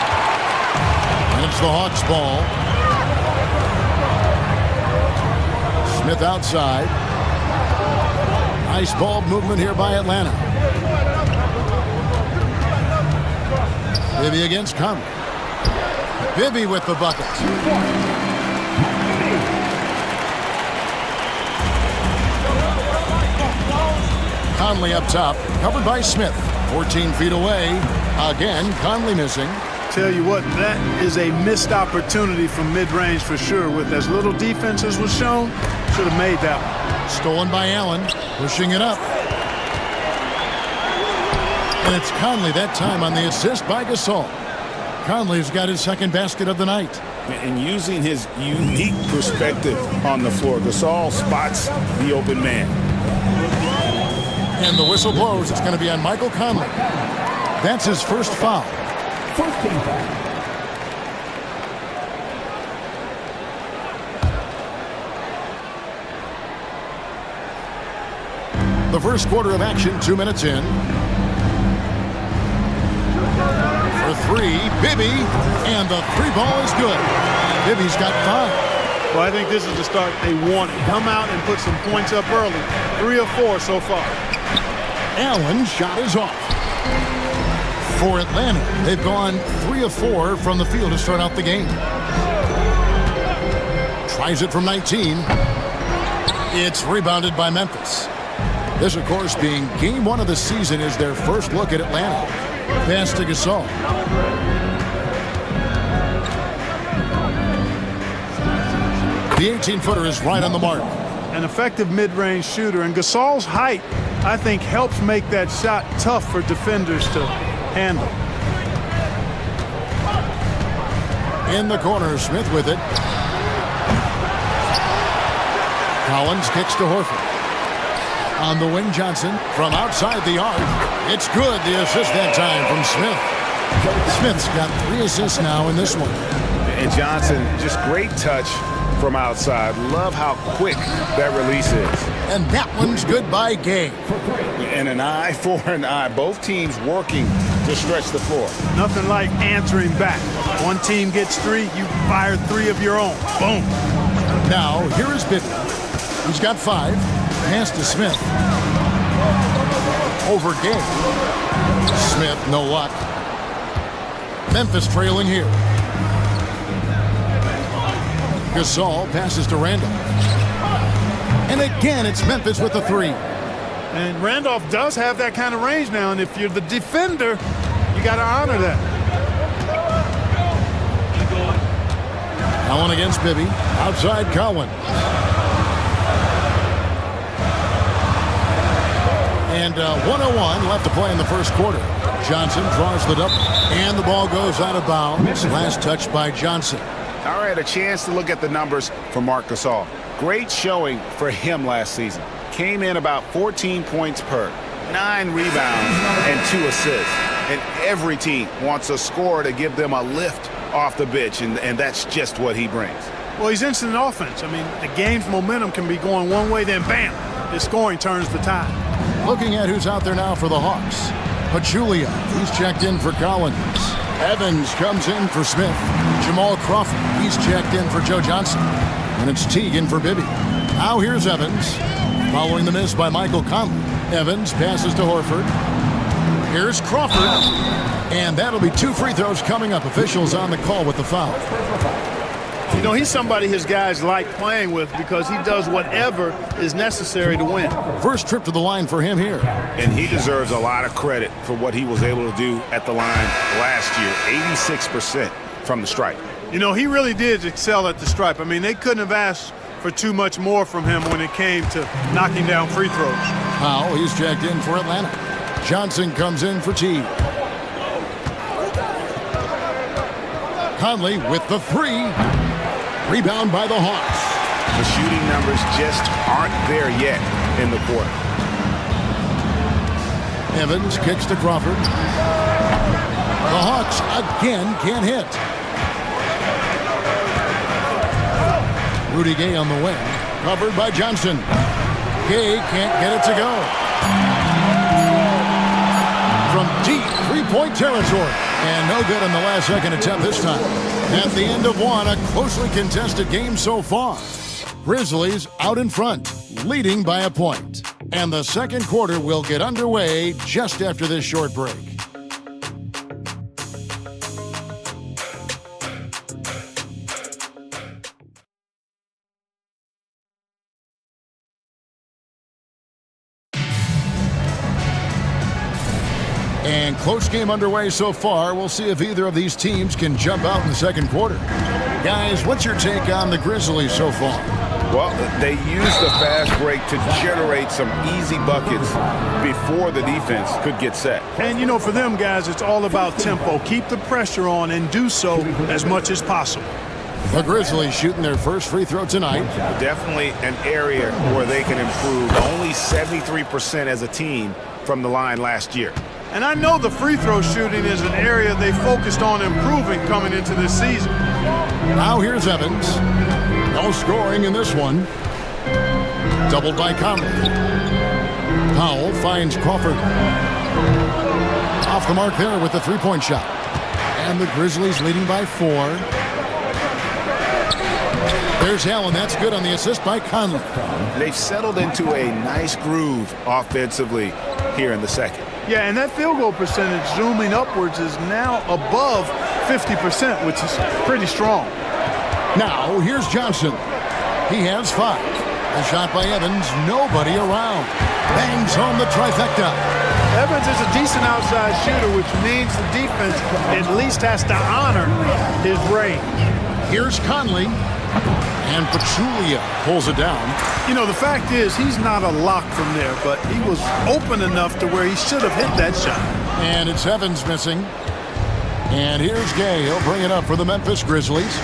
And it's the Hawks' ball. Smith outside. Nice ball movement here by Atlanta. Bibby against Conley. Bibby with the bucket. Conley up top, covered by Smith. 14 feet away. Again, Conley missing. Tell you what, that is a missed opportunity from mid-range for sure. With as little defense as was shown, should have made that one. Stolen by Allen, pushing it up. And it's Conley that time on the assist by Gasol. Conley's got his second basket of the night. And using his unique perspective on the floor, Gasol spots the open man. And the whistle blows. It's going to be on Michael Conley. That's his first foul. First team foul. The first quarter of action, 2 minutes in. For 3, Bibby, and the 3 ball is good. Bibby's got 5. Well, I think this is the start they wanted. Come out and put some points up early. 3 of 4 so far. Allen's shot is off. For Atlanta, they've gone 3 of 4 from the field to start out the game. Tries it from 19. It's rebounded by Memphis. This, of course, being game 1 of the season, is their first look at Atlanta. Pass to Gasol. The 18-footer is right on the mark. An effective mid-range shooter, and Gasol's height, I think, helps make that shot tough for defenders to handle. In the corner, Smith with it. Collins kicks to Horford. On the wing, Johnson from outside the arc. It's good. The assist that time from Smith. Smith's got 3 assists now in this one. And Johnson, just great touch from outside. Love how quick that release is. And that one's good by Gay. And an eye for an eye. Both teams working to stretch the floor. Nothing like answering back. One team gets 3, you fire 3 of your own. Boom. Now, here is Bibby. He's got 5. Pass to Smith. Over Gay. Smith, no luck. Memphis trailing here. Gasol passes to Randolph. And again, it's Memphis with the 3. And Randolph does have that kind of range now, and if you're the defender, you got to honor that. Allen against Bibby. Outside Cowan. And 1:01 left to play in the first quarter. Johnson draws the double, and the ball goes out of bounds. Last touch by Johnson. All right, a chance to look at the numbers for Marc Gasol. Great showing for him last season. Came in about 14 points per, 9 rebounds, and 2 assists. And every team wants a scorer to give them a lift off the bench, and that's just what he brings. Well, he's instant offense. I mean, the game's momentum can be going one way, then bam, his scoring turns the tide. Looking at who's out there now for the Hawks. Pachulia, he's checked in for Collins. Evans comes in for Smith. Jamal Crawford, he's checked in for Joe Johnson. And it's Teague in for Bibby. Now here's Evans. Following the miss by Michael Conley. Evans passes to Horford. Here's Crawford. And that'll be 2 free throws coming up. Officials on the call with the foul. You know, he's somebody his guys like playing with because he does whatever is necessary to win. First trip to the line for him here. And he deserves a lot of credit for what he was able to do at the line last year. 86% from the stripe. You know, he really did excel at the stripe. I mean, they couldn't have asked for too much more from him when it came to knocking down free throws. Powell, he's checked in for Atlanta. Johnson comes in for T. Conley with the three. Rebound by the Hawks. The shooting numbers just aren't there yet in the quarter. Evans kicks to Crawford. The Hawks again can't hit. Rudy Gay on the wing. Covered by Johnson. Gay can't get it to go. From deep three-point territory. And no good on the last second attempt this time. At the end of one, a closely contested game so far. Grizzlies out in front, leading by a point. And the second quarter will get underway just after this short break. And close game underway so far. We'll see if either of these teams can jump out in the second quarter. Guys, what's your take on the Grizzlies so far? Well, they used the fast break to generate some easy buckets before the defense could get set. And, you know, for them guys, it's all about tempo. Keep the pressure on and do so as much as possible. The Grizzlies shooting their first free throw tonight. Definitely an area where they can improve. Only 73% as a team from the line last year. And I know the free throw shooting is an area they focused on improving coming into this season. Now here's Evans. No scoring in this one. Doubled by Conley. Powell finds Crawford. Off the mark there with the three-point shot. And the Grizzlies leading by 4. There's Allen. That's good on the assist by Conley. They've settled into a nice groove offensively here in the second. Yeah, and that field goal percentage zooming upwards is now above 50%, which is pretty strong. Now, here's Johnson. He has 5. A shot by Evans. Nobody around. Bangs home the trifecta. Evans is a decent outside shooter, which means the defense at least has to honor his range. Here's Conley. And Pachulia pulls it down. You know, the fact is he's not a lock from there, but he was open enough to where he should have hit that shot. And it's Evans missing. And here's Gay. He'll bring it up for the Memphis Grizzlies.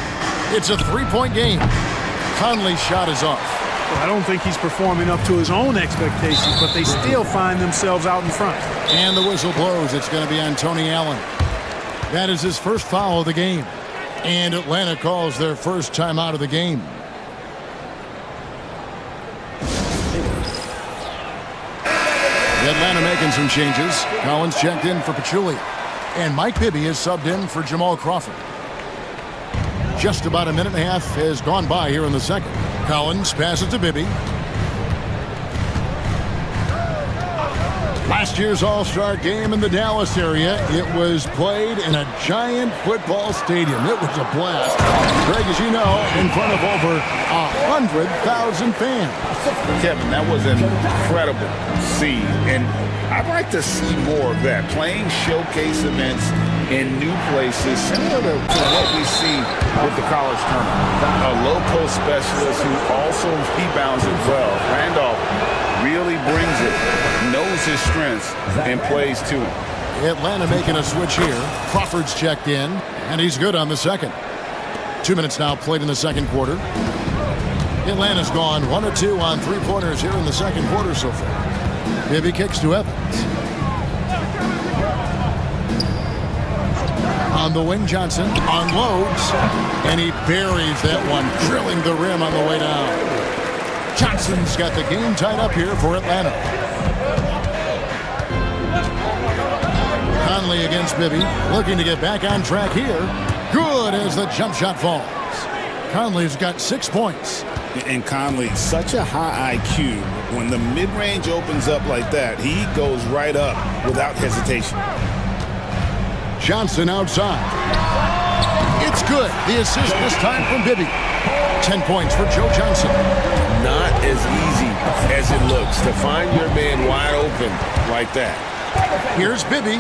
It's a 3-point game. Conley's shot is off. Well, I don't think he's performing up to his own expectations, but they still find themselves out in front. And the whistle blows. It's going to be on Tony Allen. That is his first foul of the game. And Atlanta calls their first time out of the game. Atlanta making some changes. Collins checked in for Pachulia. And Mike Bibby is subbed in for Jamal Crawford. Just about a minute and a half has gone by here in the second. Collins passes to Bibby. Last year's All-Star game in the Dallas area, it was played in a giant football stadium. It was a blast. Greg, as you know, in front of over 100,000 fans. Kevin, that was an incredible scene, and I'd like to see more of that. Playing showcase events in new places, similar to what we see with the college tournament. A low post specialist who also rebounds as well. Randolph really brings it, knows his strengths, and plays to him. Atlanta making a switch here. Crawford's checked in, and he's good on the second. 2 minutes now played in the second quarter. Atlanta's gone 1 of 2 on three-pointers here in the second quarter so far. Bibby kicks to Evans. On the wing, Johnson unloads, and he buries that one, drilling the rim on the way down. Johnson's got the game tied up here for Atlanta. Conley against Bibby, looking to get back on track here. Good as the jump shot falls. Conley's got 6 points. And Conley, such a high IQ. When the mid-range opens up like that, he goes right up without hesitation. Johnson outside. It's good. The assist this time from Bibby. 10 points for Joe Johnson. Not as easy as it looks to find your man wide open like that. Here's Bibby.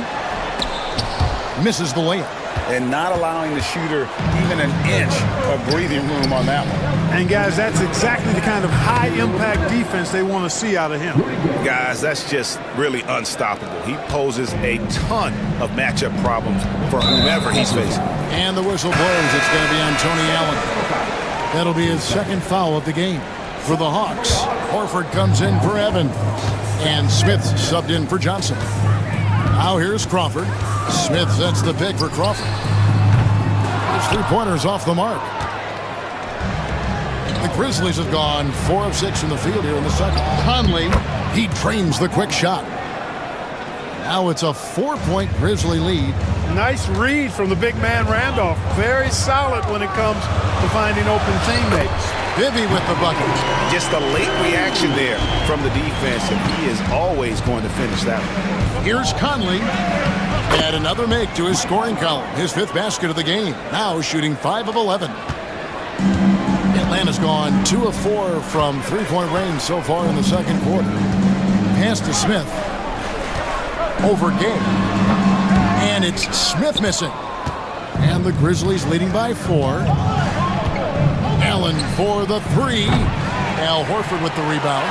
Misses the layup. And not allowing the shooter even an inch of breathing room on that one. And, guys, that's exactly the kind of high-impact defense they want to see out of him. Guys, that's just really unstoppable. He poses a ton of matchup problems for whomever he's facing. And the whistle blows. It's going to be on Tony Allen. That'll be his second foul of the game. For the Hawks, Horford comes in for Evan. And Smith subbed in for Johnson. Now here's Crawford. Smith sets the pick for Crawford. His three-pointers off the mark. The Grizzlies have gone 4 of 6 from the field here in the second. Conley, he drains the quick shot. Now it's a 4-point Grizzly lead. Nice read from the big man Randolph. Very solid when it comes to finding open teammates. Bibby with the bucket. Just a late reaction there from the defense, and he is always going to finish that one. Here's Conley. Add another make to his scoring column. His 5th basket of the game. Now shooting 5 of 11. Atlanta's gone 2 of 4 from three-point range so far in the second quarter. Pass to Smith. Over Gay. And it's Smith missing. And the Grizzlies leading by 4. Allen for the 3. Al Horford with the rebound.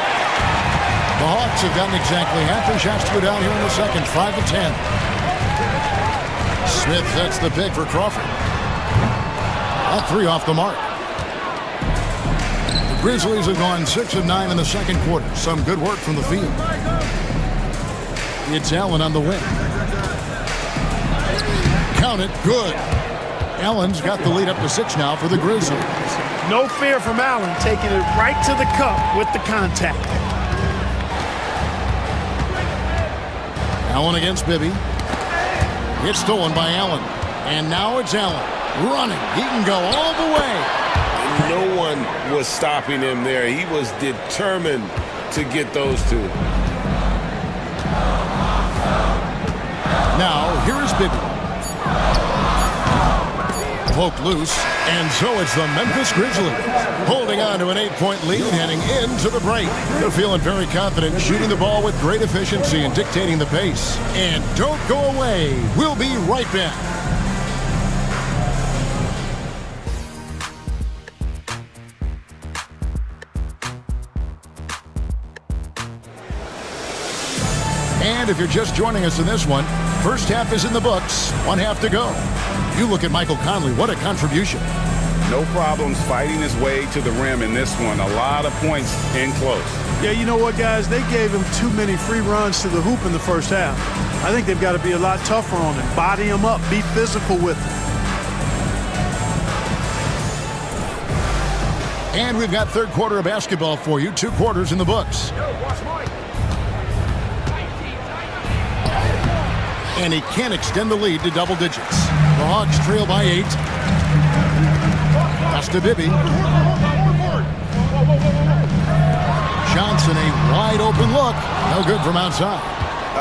The Hawks have gotten exactly half their shots to go down here in the second. 5 of 10. Smith sets the pick for Crawford. All 3 off the mark. The Grizzlies have gone 6 of 9 in the second quarter. Some good work from the field. It's Allen on the wing. Count it. Good. Allen's got the lead up to 6 now for the Grizzlies. No fear from Allen, taking it right to the cup with the contact. Allen against Bibby. It's stolen by Allen. And now it's Allen running. He can go all the way. No one was stopping him there. He was determined to get those 2. Now, here's Bibby. Poke loose, and so it's the Memphis Grizzlies holding on to an 8-point lead heading into the break. They're feeling very confident, shooting the ball with great efficiency and dictating the pace. And don't go away. We'll be right back. And if you're just joining us in this one, first half is in the books, 1 half to go. You look at Michael Conley, what a contribution. No problems fighting his way to the rim in this one. A lot of points in close. Yeah, you know what, guys? They gave him too many free runs to the hoop in the first half. I think they've got to be a lot tougher on him. Body him up. Be physical with him. And we've got third quarter of basketball for you. 2 quarters in the books. And he can extend the lead to double digits. The Hawks trail by 8. Pass to Bibby. Johnson, a wide open look. No good from outside.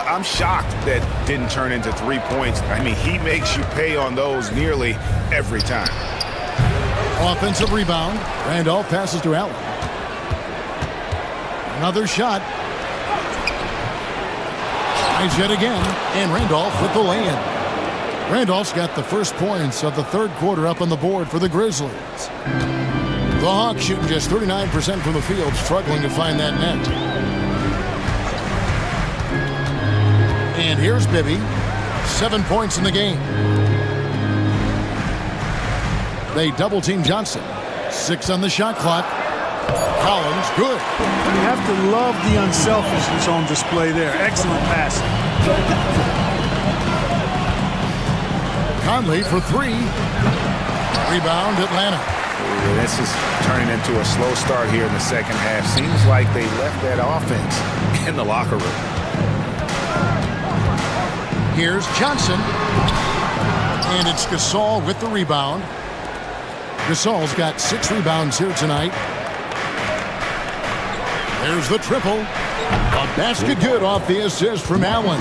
I'm shocked that didn't turn into 3 points. I mean, he makes you pay on those nearly every time. Offensive rebound. Randolph passes to Allen. Another shot. Tries yet again. And Randolph with the lay-in. Randolph's got the first points of the third quarter up on the board for the Grizzlies. The Hawks shooting just 39% from the field, struggling to find that net. And here's Bibby. 7 points in the game. They double-team Johnson. 6 on the shot clock. Collins, good. You have to love the unselfishness on display there. Excellent passing. Conley for 3. Rebound, Atlanta. This is turning into a slow start here in the second half. Seems like they left that offense in the locker room. Here's Johnson. And it's Gasol with the rebound. Gasol's got 6 rebounds here tonight. There's the triple. A basket good off the assist from Allen.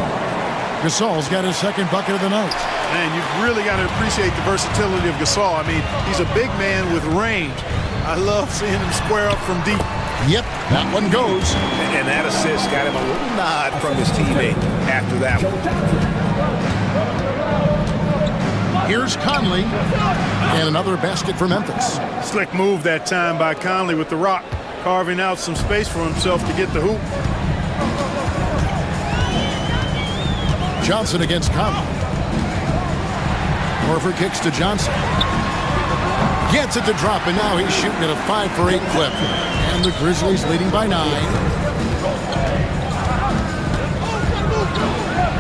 Gasol's got his second bucket of the night. Man, you've really got to appreciate the versatility of Gasol. I mean, he's a big man with range. I love seeing him square up from deep. Yep, that one goes. And that assist got him a little nod from his teammate after that one. Here's Conley, and another basket for Memphis. Slick move that time by Conley with the rock, carving out some space for himself to get the hoop. Johnson against Conley. Horford kicks to Johnson. Gets it to drop, and now he's shooting at a 5 for 8 clip. And the Grizzlies leading by 9.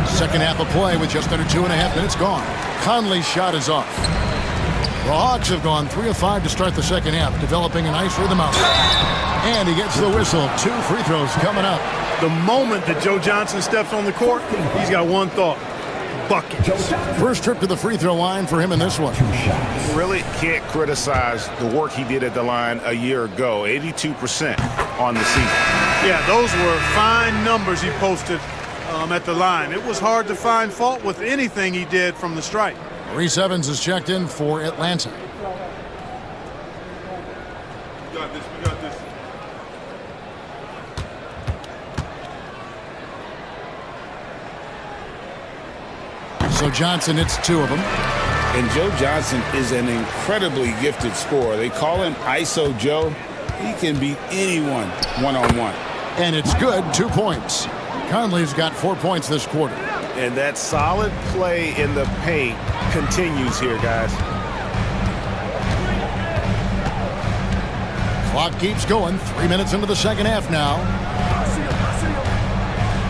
Second half of play with just under 2.5 minutes gone. Conley's shot is off. The Hawks have gone 3 of 5 to start the second half, developing a nice rhythm out. And he gets the whistle. 2 free throws coming up. The moment that Joe Johnson steps on the court, he's got one thought: buckets. First trip to the free throw line for him in this one. Really can't criticize the work he did at the line a year ago. 82% on the season. Yeah, those were fine numbers he posted at the line. It was hard to find fault with anything he did from the stripe. Reese Evans is checked in for Atlanta. We got this. We got this. So Johnson hits 2 of them. And Joe Johnson is an incredibly gifted scorer. They call him ISO Joe. He can beat anyone one-on-one. And it's good, 2 points. Conley's got 4 points this quarter. And that solid play in the paint continues here, guys. Clock keeps going. 3 minutes into the second half now.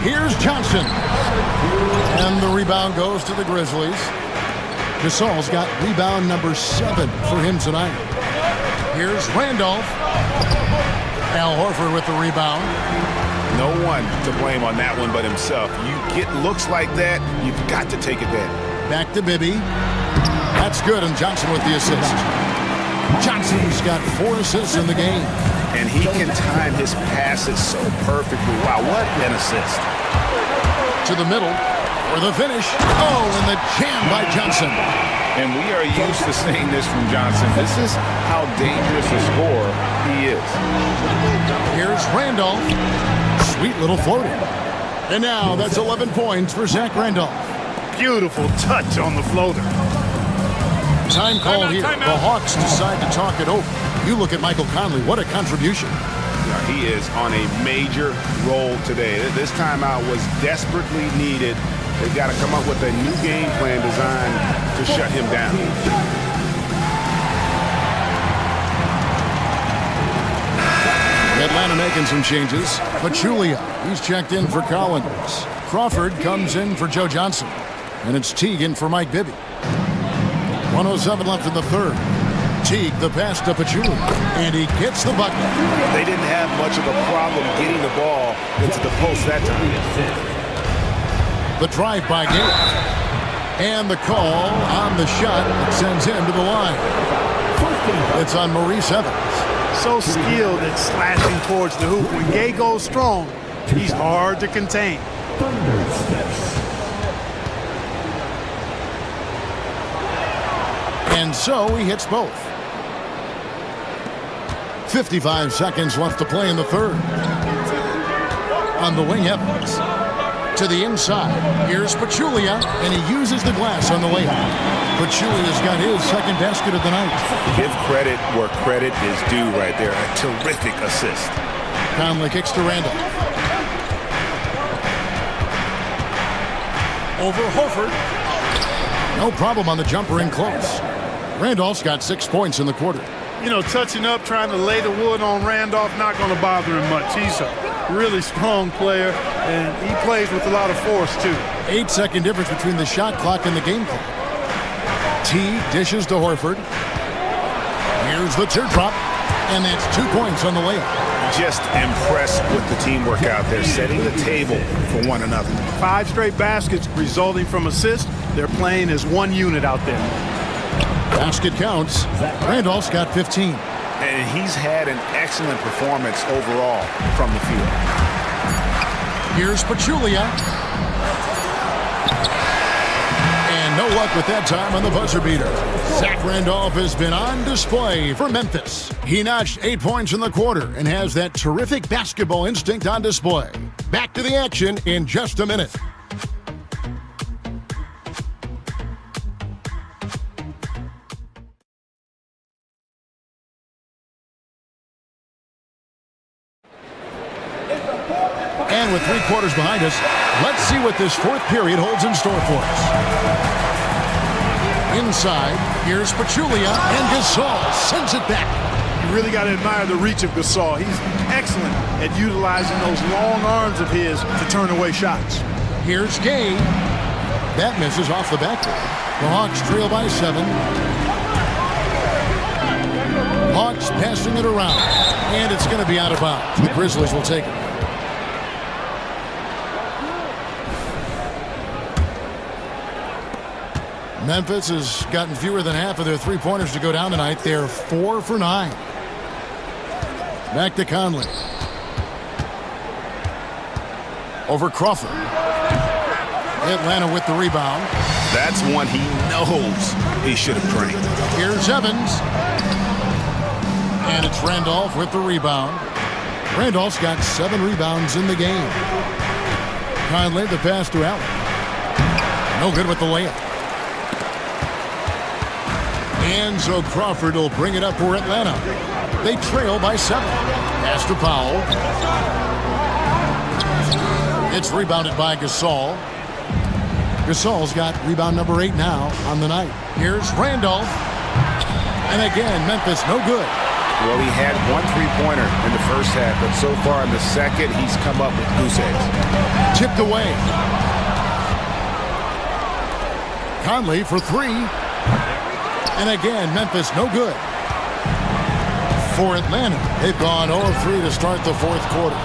Here's Johnson. And the rebound goes to the Grizzlies. Gasol's got rebound number 7 for him tonight. Here's Randolph. Al Horford with the rebound. No one to blame on that one but himself. You get looks like that, you've got to take advantage. Back to Bibby. That's good, and Johnson with the assist. Johnson's got 4 assists in the game. And he can time his passes so perfectly. Wow, what an assist. To the middle for the finish. Oh, and the jam by Johnson. And we are used to seeing this from Johnson. This is how dangerous a scorer he is. Here's Randolph. Sweet little floater. And now that's 11 points for Zach Randolph. Beautiful touch on the floater. Time call here. The Hawks decide to talk it over. You look at Michael Conley. What a contribution. Yeah, he is on a major role today. This timeout was desperately needed. They've got to come up with a new game plan designed to shut him down. Atlanta making some changes. Pachulia, he's checked in for Collins. Crawford comes in for Joe Johnson. And it's Teague in for Mike Bibby. 1:07 left in the third. Teague, the pass to Pachulia. And he gets the bucket. They didn't have much of a problem getting the ball into the post that time. The drive by Gale. And the call on the shot that sends him to the line. It's on Maurice Evans. So skilled at slashing towards the hoop. When Gay goes strong, he's hard to contain. And so he hits both. 55 seconds left to play in the third. On the wing, Evans. To the inside. Here's Pachulia, and he uses the glass on the layup. Pachulia's got his second basket of the night. Give credit where credit is due right there. A terrific assist. Conley kicks to Randall. Over Horford. No problem on the jumper in close. Randolph's got 6 points in the quarter. You know, touching up, trying to lay the wood on Randolph, not going to bother him much. He's a really strong player, and he plays with a lot of force, too. 8-second difference between the shot clock and the game clock. T dishes to Horford. Here's the teardrop, and that's 2 points on the layup. Just impressed with the teamwork out there, setting the table for one another. 5 straight baskets resulting from assists. They're playing as one unit out there. Basket counts. Randolph's got 15. And he's had an excellent performance overall from the field. Here's Pachulia. And No luck with that time on the buzzer beater. Zach Randolph has been on display for Memphis. He notched 8 points in the quarter and has that terrific basketball instinct on display. Back to the action in just a minute. And with 3 quarters behind us, let's see what this fourth period holds in store for us. Inside, here's Pachulia, and Gasol sends it back. You really got to admire the reach of Gasol. He's excellent at utilizing those long arms of his to turn away shots. Here's Gay. That misses off the backboard. The Hawks trail by 7. Hawks passing it around, and it's going to be out of bounds. The Grizzlies will take it. Memphis has gotten fewer than half of their three-pointers to go down tonight. They're 4 for 9. Back to Conley. Over Crawford. Atlanta with the rebound. That's one he knows he should have drained. Here's Evans. And it's Randolph with the rebound. Randolph's got 7 rebounds in the game. Conley, the pass to Allen. No good with the layup. And so Crawford will bring it up for Atlanta. They trail by 7. Pass to Powell. It's rebounded by Gasol. Gasol's got rebound number 8 now on the night. Here's Randolph. And again, Memphis no good. Well, he had 1 3-pointer in the first half, but so far in the second, he's come up with goose eggs. Tipped away. Conley for 3. And again, Memphis no good. For Atlanta, they've gone 0-3 to start the fourth quarter.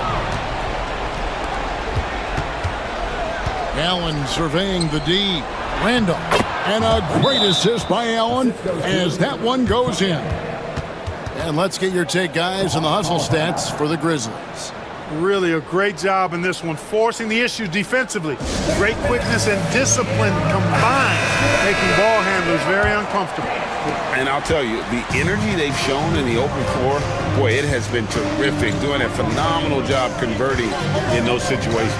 Allen surveying the D. Randolph. And a great assist by Allen as that one goes in. And let's get your take, guys, on the hustle stats for the Grizzlies. Really a great job in this one, forcing the issues defensively. Great quickness and discipline combined, making ball handlers very uncomfortable. And I'll tell you, the energy they've shown in the open floor, boy, it has been terrific, doing a phenomenal job converting in those situations.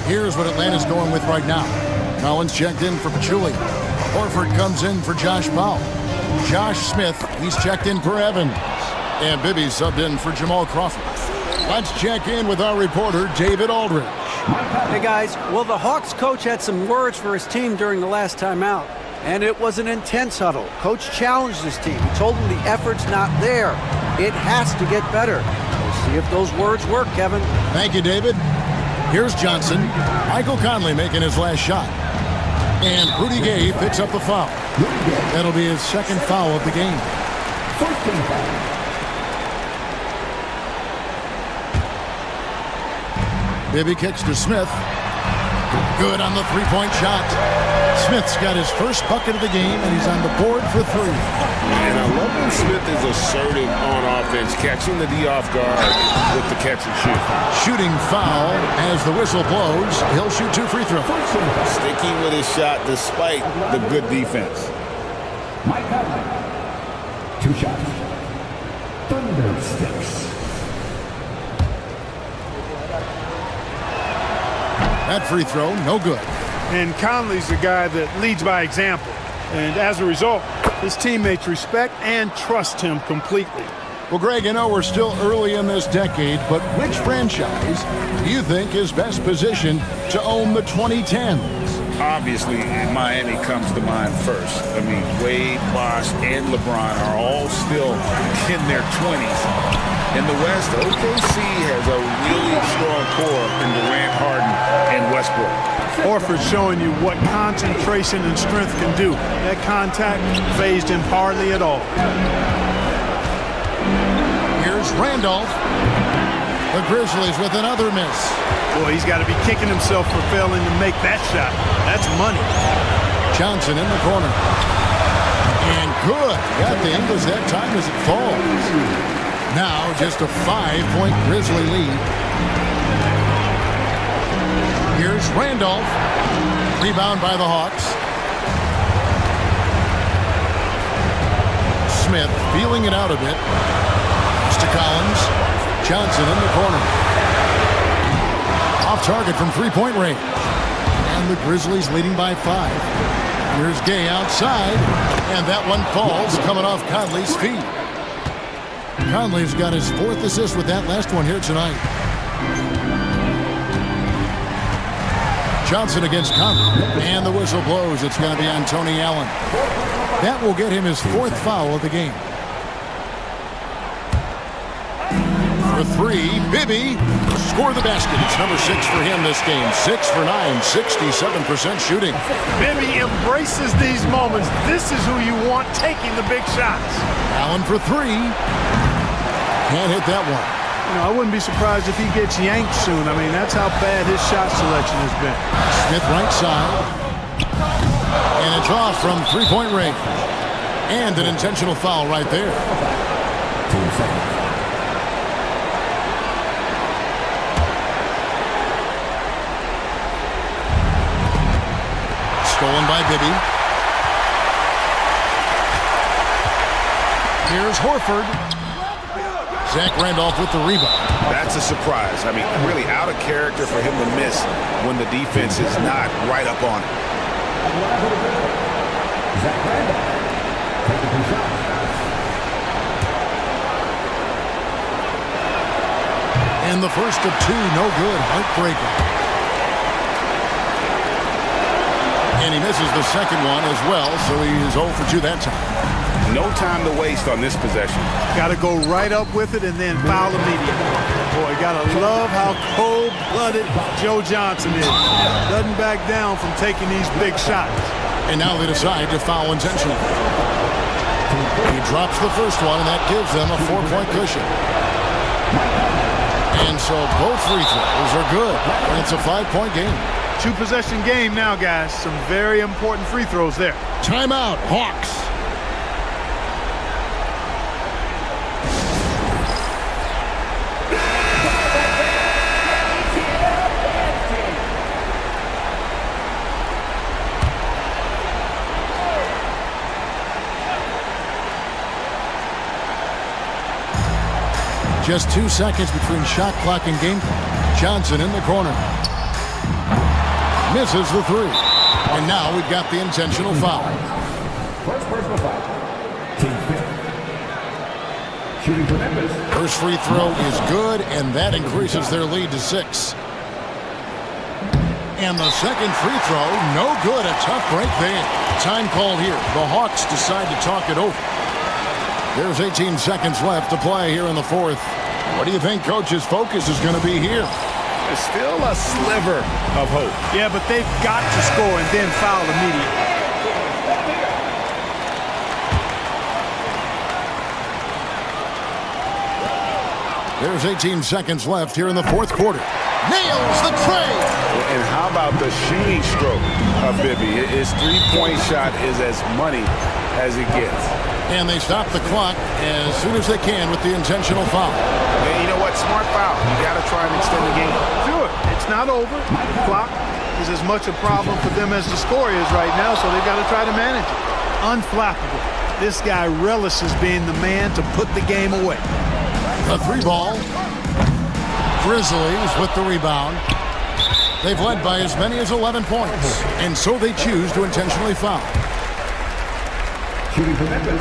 Here's what Atlanta's going with right now. Collins checked in for Pachulia. Horford comes in for Josh Powell. Josh Smith, he's checked in for Evans. And Bibby subbed in for Jamal Crawford. Let's check in with our reporter, David Aldridge. Hey, guys. Well, the Hawks coach had some words for his team during the last timeout, and it was an intense huddle. Coach challenged his team. He told them the effort's not there. It has to get better. We'll see if those words work, Kevin. Thank you, David. Here's Johnson. Michael Conley making his last shot. And Rudy Gay picks up the foul. That'll be his second foul of the game. 14 foul. Bibby kicks to Smith. Good on the three-point shot. Smith's got his first bucket of the game, and he's on the board for 3. And I love when Smith is assertive on offense, catching the D off guard with the catch and shoot. Shooting foul as the whistle blows. He'll shoot 2 free throws. Sticking with his shot despite the good defense. Mike Conley. 2 shots. Thunder sticks. That free throw, no good. And Conley's the guy that leads by example. And as a result, his teammates respect and trust him completely. Well, Greg, I know we're still early in this decade, but which franchise do you think is best positioned to own the 2010s? Obviously, Miami comes to mind first. I mean, Wade, Bosh, and LeBron are all still in their 20s. In the West, OKC has a really strong core in Durant, Harden, and Westbrook. Horford showing you what concentration and strength can do. That contact phased him hardly at all. Here's Randolph. The Grizzlies with another miss. Boy, he's got to be kicking himself for failing to make that shot. That's money. Johnson in the corner. And good. Got the Ingles that time as it falls. Now just a 5-point Grizzly lead. Here's Randolph. Rebound by the Hawks. Smith feeling it out a bit. It's to Collins. Johnson in the corner. Off target from three-point range. And the Grizzlies leading by 5. Here's Gay outside. And that one falls coming off Conley's feet. Conley's got his 4th assist with that last one here tonight. Johnson against Conley. And the whistle blows. It's going to be on Tony Allen. That will get him his 4th foul of the game. For 3, Bibby score the basket. It's number 6 for him this game. 6 for 9, 67% shooting. Bibby embraces these moments. This is who you want taking the big shots. Allen for 3. Can't hit that one. You know, I wouldn't be surprised if he gets yanked soon. I mean, that's how bad his shot selection has been. Smith right side. And it's off from three-point range. And an intentional foul right there. 2 seconds. Stolen by Bibby. Here's Horford. Zach Randolph with the rebound. That's a surprise. I mean, really out of character for him to miss when the defense is not right up on it. Zach Randolph taking 2 shots. And the first of 2, no good. Heartbreaker. And he misses the second one as well, so he is 0 for 2 that time. No time to waste on this possession. Got to go right up with it and then foul immediately. Boy, got to love how cold-blooded Joe Johnson is. Doesn't back down from taking these big shots. And now they decide to foul intentionally. He drops the first one, and that gives them a 4-point cushion. And so both free throws are good. And it's a 5-point game. 2-possession game now, guys. Some very important free throws there. Timeout, Hawks. Just 2 seconds between shot clock and game clock. Johnson in the corner. Misses the 3. And now we've got the intentional foul. First personal foul. Team 5. Shooting for Memphis. First free throw is good, and that increases their lead to 6. And the second free throw, no good. A tough break there. Time call here. The Hawks decide to talk it over. There's 18 seconds left to play here in the 4th. What do you think Coach's focus is going to be here? There's still a sliver of hope. Yeah, but they've got to score and then foul immediately. There's 18 seconds left here in the 4th quarter. Nails the tray! And how about the shooting stroke of Bibby? His three-point shot is as money as it gets. And they stop the clock as soon as they can with the intentional foul. And you know what? Smart foul. You got to try and extend the game. Sure, it's not over. The clock is as much a problem for them as the score is right now, so they've got to try to manage it. Unflappable. This guy relishes being the man to put the game away. A 3-ball. Grizzlies with the rebound. They've led by as many as 11 points, and so they choose to intentionally foul. Shooting for Memphis.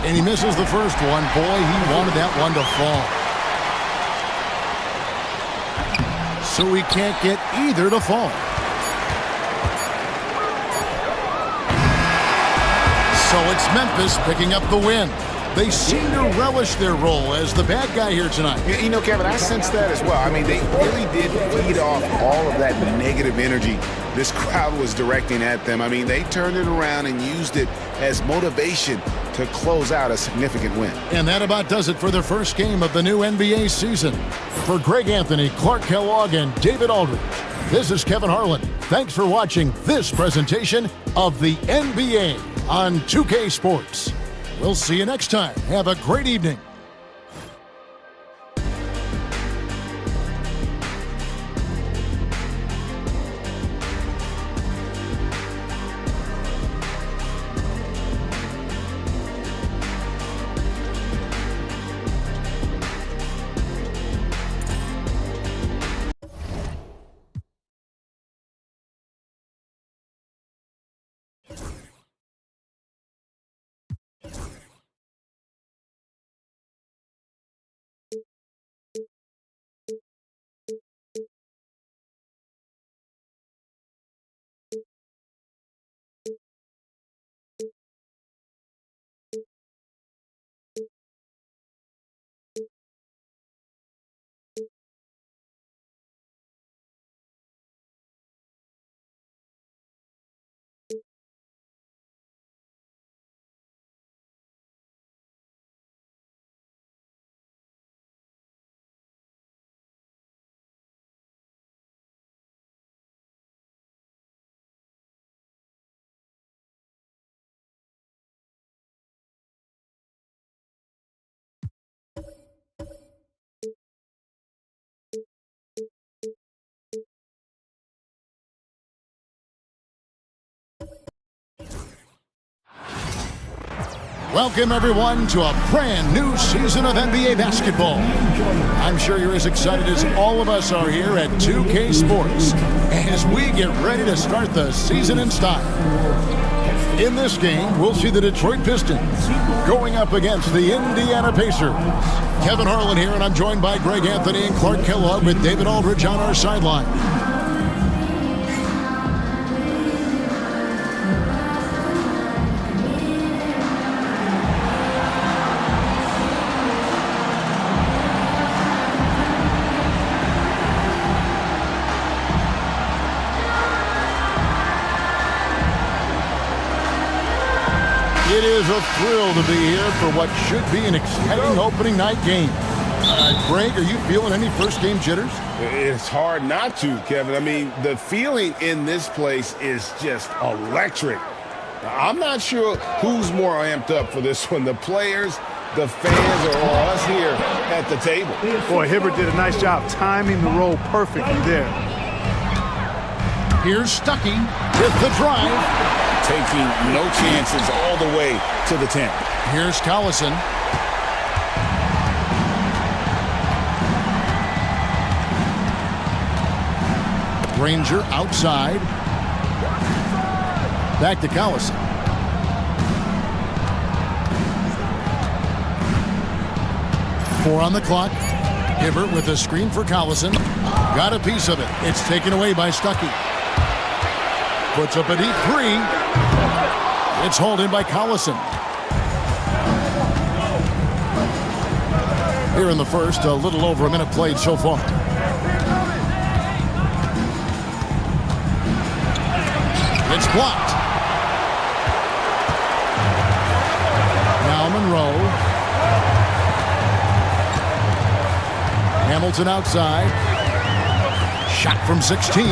And he misses the first one. Boy, he wanted that one to fall. So he can't get either to fall. So it's Memphis picking up the win. They seem to relish their role as the bad guy here tonight. You know, Kevin, I sense that as well. I mean, they really did feed off all of that negative energy this crowd was directing at them. I mean, they turned it around and used it as motivation to close out a significant win. And that about does it for the first game of the new NBA season. For Greg Anthony, Clark Kellogg, and David Aldridge, this is Kevin Harlan. Thanks for watching this presentation of the NBA on 2K Sports. We'll see you next time. Have a great evening. Welcome, everyone, to a brand new season of NBA basketball. I'm sure you're as excited as all of us are here at 2K Sports as we get ready to start the season in style. In this game, we'll see the Detroit Pistons going up against the Indiana Pacers. Kevin Harlan here, and I'm joined by Greg Anthony and Clark Kellogg with David Aldridge on our sideline. It is a thrill to be here for what should be an exciting opening night game. Greg, are you feeling any first game jitters? It's hard not to, Kevin. I mean, the feeling in this place is just electric. I'm not sure who's more amped up for this one, the players, the fans, or us here at the table. Boy, Hibbert did a nice job timing the roll perfectly there. Here's Stuckey with the drive. Taking no chances all the way to the 10. Here's Collison. Granger outside. Back to Collison. Four on the clock. Hibbert with a screen for Collison. Got a piece of it. It's taken away by Stuckey. Puts up a deep three. It's hauled in by Collison. Here in the first, a little over a minute played so far. It's blocked. Now Monroe. Hamilton outside. Shot from 16.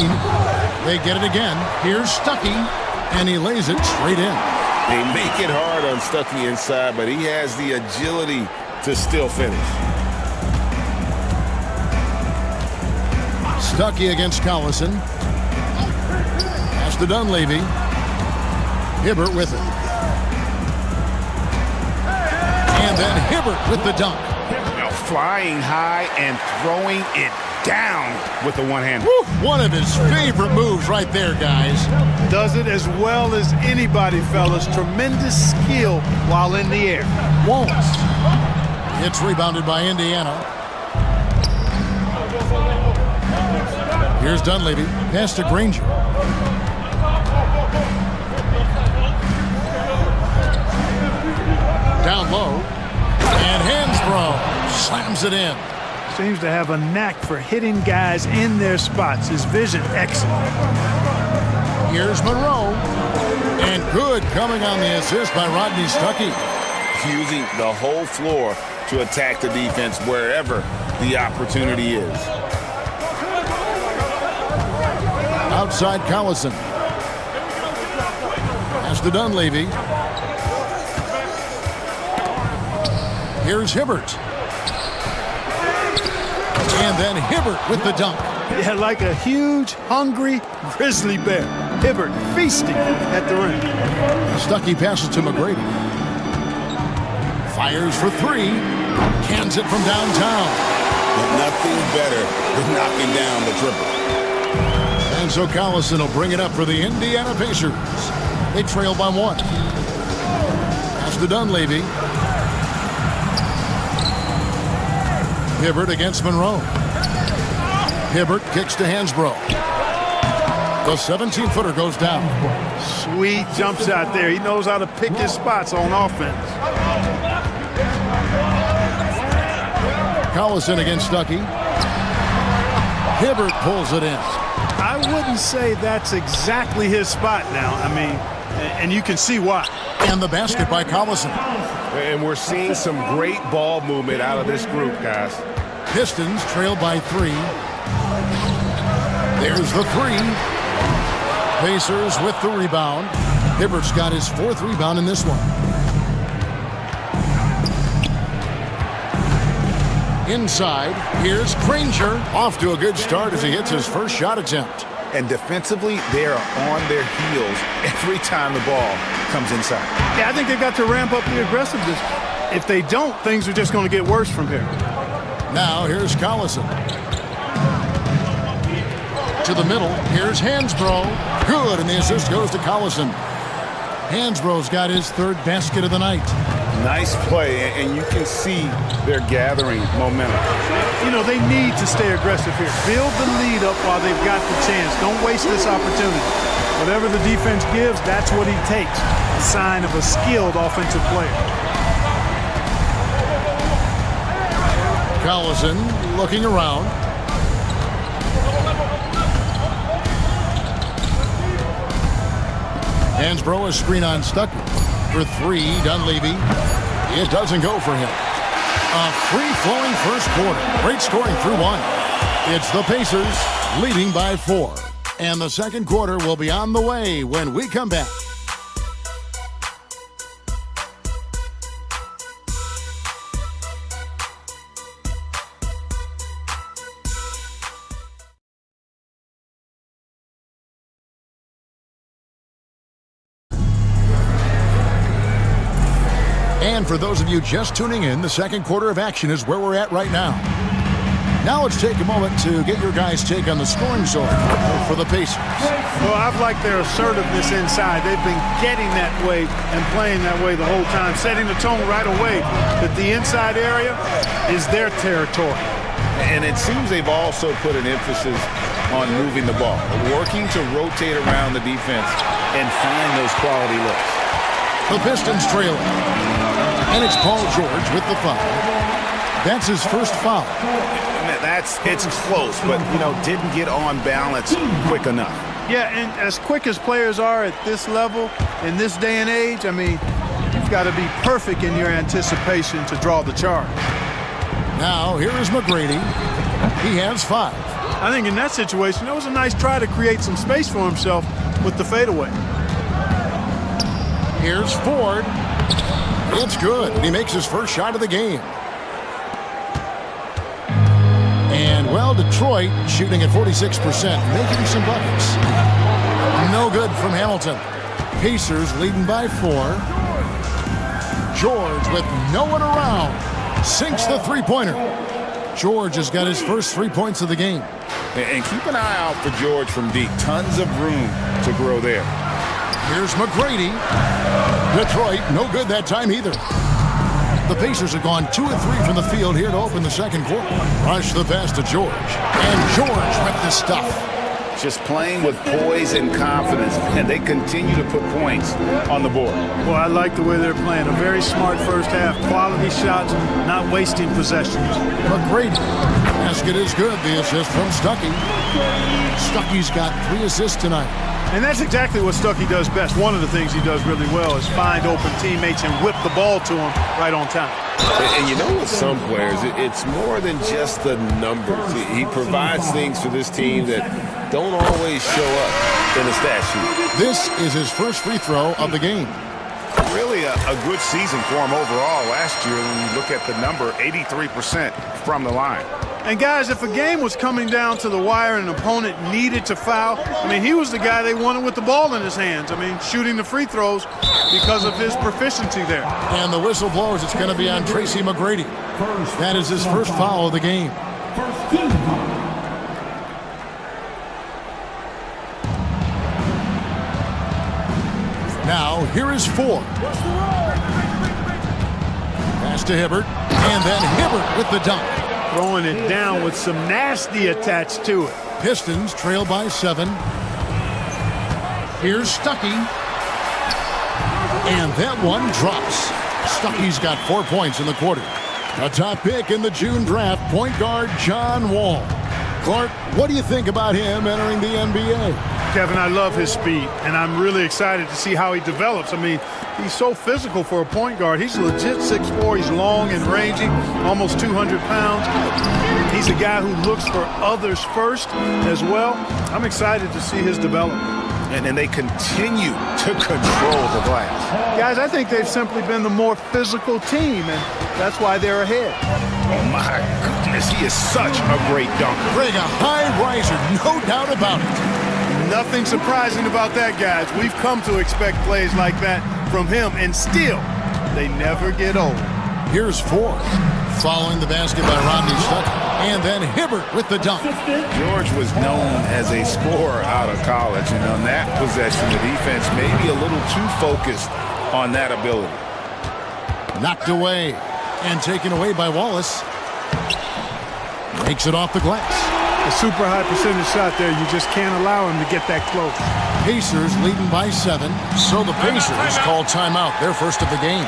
They get it again. Here's Stuckey, and he lays it straight in. They make it hard on Stuckey inside, but he has the agility to still finish. Stuckey against Collison. Pass to Dunleavy. Hibbert with it. And then Hibbert with the dunk. Now flying high and throwing it down with the one-hand. One of his favorite moves right there, guys. Does it as well as anybody, fellas. Tremendous skill while in the air. Won't. It's rebounded by Indiana. Here's Dunleavy. Pass to Granger. Down low. And Hansbrough slams it in. Seems to have a knack for hitting guys in their spots. His vision excellent. Here's Monroe. And good coming on the assist by Rodney Stuckey. Using the whole floor to attack the defense wherever the opportunity is. Outside Collison. Pass to Dunleavy. Here's Hibbert. And then Hibbert with the dunk. Yeah, like a huge, hungry grizzly bear. Hibbert feasting at the rim. Stuckey passes to McGrady. Fires for three. Cans it from downtown. But nothing better than knocking down the triple. And so Collison will bring it up for the Indiana Pacers. They trail by one. Pass to Dunleavy. Hibbert against Monroe. Hibbert kicks to Hansbrough. The 17-footer goes down. Sweet jump shot there. He knows how to pick his spots on offense. Collison against Stuckey. Hibbert pulls it in. I wouldn't say that's exactly his spot now. I mean, and you can see why. And the basket by Collison. And we're seeing some great ball movement out of this group, guys. Pistons trail by three. There's the three. Pacers with the rebound. Hibbert's got his fourth rebound in this one. Inside, here's Granger. Off to a good start as he hits his first shot attempt. And defensively, they are on their heels every time the ball comes inside. Yeah, I think they've got to ramp up the aggressiveness. If they don't, things are just going to get worse from here. Now here's Collison. To the middle. Here's Hansbrough. Good, and the assist goes to Collison. Hansbrough's got his third basket of the night. Nice play, and you can see they're gathering momentum. You know, they need to stay aggressive here. Build the lead up while they've got the chance. Don't waste this opportunity. Whatever the defense gives, that's what he takes. A sign of a skilled offensive player. Collison looking around. Hansbrough, a screen on Stuckey. For three, Dunleavy. It doesn't go for him. A free-flowing first quarter. Great scoring through one. It's the Pacers leading by 4. And the second quarter will be on the way when we come back. And for those of you just tuning in, the second quarter of action is where we're at right now. Now let's take a moment to get your guys' take on the scoring zone for the Pacers. Well, I've liked their assertiveness inside. They've been getting that way and playing that way the whole time, setting the tone right away that the inside area is their territory. And it seems they've also put an emphasis on moving the ball, working to rotate around the defense and find those quality looks. The Pistons trailing. And it's Paul George with the foul. That's his first foul. It's close, but, didn't get on balance quick enough. Yeah, and as quick as players are at this level, in this day and age, I mean, you've got to be perfect in your anticipation to draw the charge. Now, here is McGrady. He has 5. I think in that situation, it was a nice try to create some space for himself with the fadeaway. Here's Ford. It's good. He makes his first shot of the game. And, well, Detroit shooting at 46%, making some buckets. No good from Hamilton. Pacers leading by 4. George with no one around sinks the three-pointer. George has got his first 3 points of the game. And keep an eye out for George from deep. Tons of room to grow there. Here's McGrady. Detroit, no good that time either. The Pacers have gone 2 of 3 from the field here to open the second quarter. Rush the pass to George. And George with the stuff. Just playing with poise and confidence, and they continue to put points on the board. Well, I like the way they're playing. A very smart first half. Quality shots, not wasting possessions. McGrady. Basket is good. The assist from Stuckey. Stuckey's got 3 assists tonight. And that's exactly what Stuckey does best. One of the things he does really well is find open teammates and whip the ball to them right on time. And with some players, it's more than just the numbers. He provides things for this team that don't always show up in the stat sheet. This is his first free throw of the game. Really a good season for him overall last year when you look at the number, 83% from the line. And, guys, if a game was coming down to the wire and an opponent needed to foul, I mean, he was the guy they wanted with the ball in his hands. I mean, shooting the free throws because of his proficiency there. And the whistle blows. It's going to be on Tracy McGrady. That is his first foul of the game. Now, here is Ford. Pass to Hibbert. And then Hibbert with the dunk. Throwing it down with some nasty attached to it. Pistons trail by 7. Here's Stuckey. And that one drops. Stuckey's got 4 points in the quarter. A top pick in the June draft, point guard John Wall. Clark, what do you think about him entering the NBA? Kevin, I love his speed, and I'm really excited to see how he develops. I mean, he's so physical for a point guard. He's legit 6'4". He's long and rangy, almost 200 pounds. He's a guy who looks for others first as well. I'm excited to see his development. And they continue to control the glass. Guys, I think they've simply been the more physical team, and that's why they're ahead. Oh, my goodness, he is such a great dunker. Greg, a high riser, no doubt about it. Nothing surprising about that, guys. We've come to expect plays like that from him, and still, they never get old. Here's Ford following the basket by Rodney Stuckey. And then Hibbert with the dunk. George was known as a scorer out of college, and on that possession, the defense may be a little too focused on that ability. Knocked away and taken away by Wallace. Makes it off the glass. A super high percentage shot there. You just can't allow him to get that close. Pacers leading by 7. So the Pacers call timeout, their first of the game.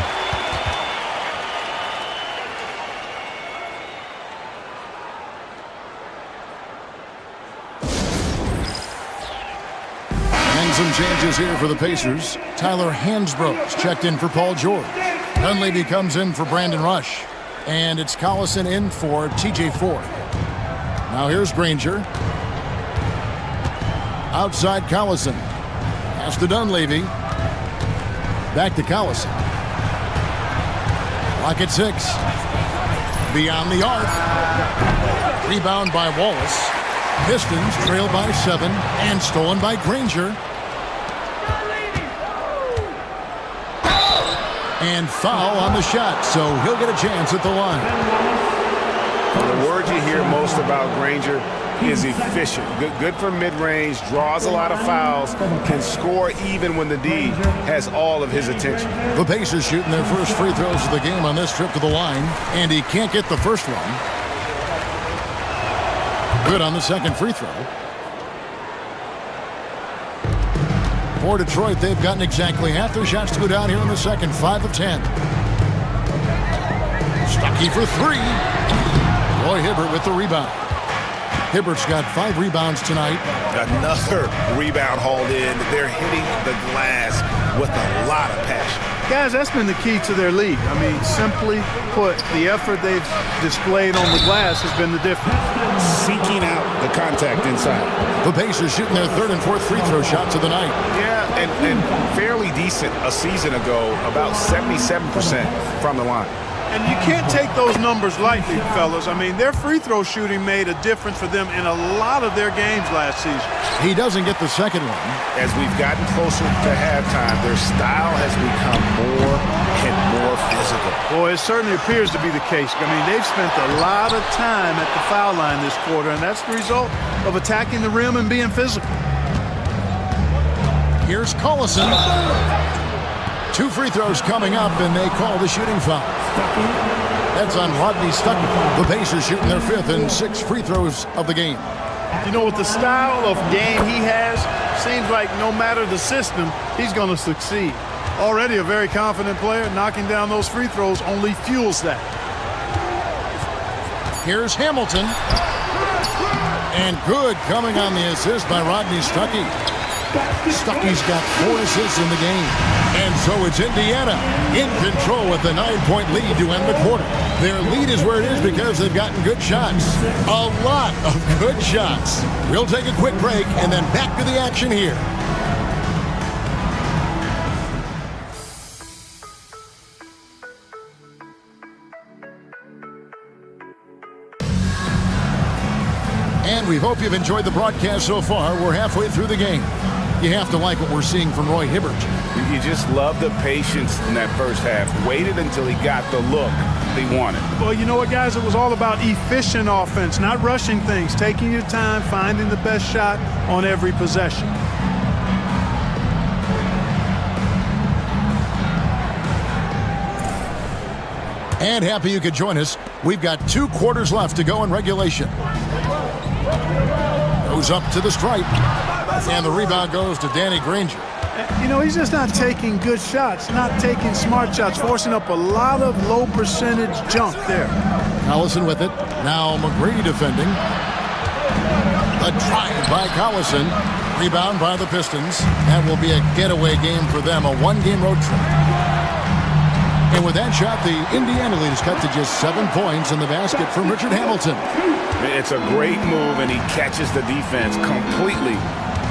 Some changes here for the Pacers. Tyler Hansbrough's checked in for Paul George. Dunleavy comes in for Brandon Rush. And it's Collison in for TJ Ford. Now here's Granger. Outside Collison. Pass to Dunleavy. Back to Collison. Clock at 6. Beyond the arc. Rebound by Wallace. Pistons trail by 7 and stolen by Granger. And foul on the shot, so he'll get a chance at the line. The word you hear most about Granger is efficient. Good for mid-range, draws a lot of fouls, can score even when the D has all of his attention. The Pacers shooting their first free throws of the game on this trip to the line, and he can't get the first one. Good on the second free throw. For Detroit, they've gotten exactly half their shots to go down here in the second. 5 of 10. Stuckey for 3. Roy Hibbert with the rebound. Hibbert's got 5 rebounds tonight. Another rebound hauled in. They're hitting the glass with a lot of passion. Guys, that's been the key to their league. I mean, simply put, the effort they've displayed on the glass has been the difference. Seeking out the contact inside. The Pacers shooting their 3rd and 4th free throw shots of the night. Yeah, and fairly decent a season ago, about 77% from the line. And you can't take those numbers lightly, fellas. I mean, their free throw shooting made a difference for them in a lot of their games last season. He doesn't get the second one. As we've gotten closer to halftime, their style has become more and more physical. Boy, it certainly appears to be the case. I mean, they've spent a lot of time at the foul line this quarter, and that's the result of attacking the rim and being physical. Here's Collison. 2 free throws coming up, and they call the shooting foul. That's on Rodney Stuckey. The Pacers shooting their 5th and 6th free throws of the game. You know, with the style of game he has, seems like no matter the system, he's going to succeed. Already a very confident player, knocking down those free throws only fuels that. Here's Hamilton. And good coming on the assist by Rodney Stuckey. Stuckey's got 4 assists in the game. And so it's Indiana in control with the 9-point lead to end the quarter. Their lead is where it is because they've gotten good shots. A lot of good shots. We'll take a quick break and then back to the action here. And we hope you've enjoyed the broadcast so far. We're halfway through the game. You have to like what we're seeing from Roy Hibbert. You just love the patience in that first half. Waited until he got the look he wanted. Well, you know what, guys? It was all about efficient offense, not rushing things, taking your time, finding the best shot on every possession. And happy you could join us. We've got 2 quarters left to go in regulation. Goes up to the stripe. And the rebound goes to Danny Granger. You know, he's just not taking good shots, not taking smart shots, forcing up a lot of low percentage jump there. Collison with it. Now McGrady defending. A drive by Collison. Rebound by the Pistons. That will be a getaway game for them, a 1-game road trip. And with that shot, the Indiana lead is cut to just 7 points in the basket from Richard Hamilton. It's a great move, and he catches the defense completely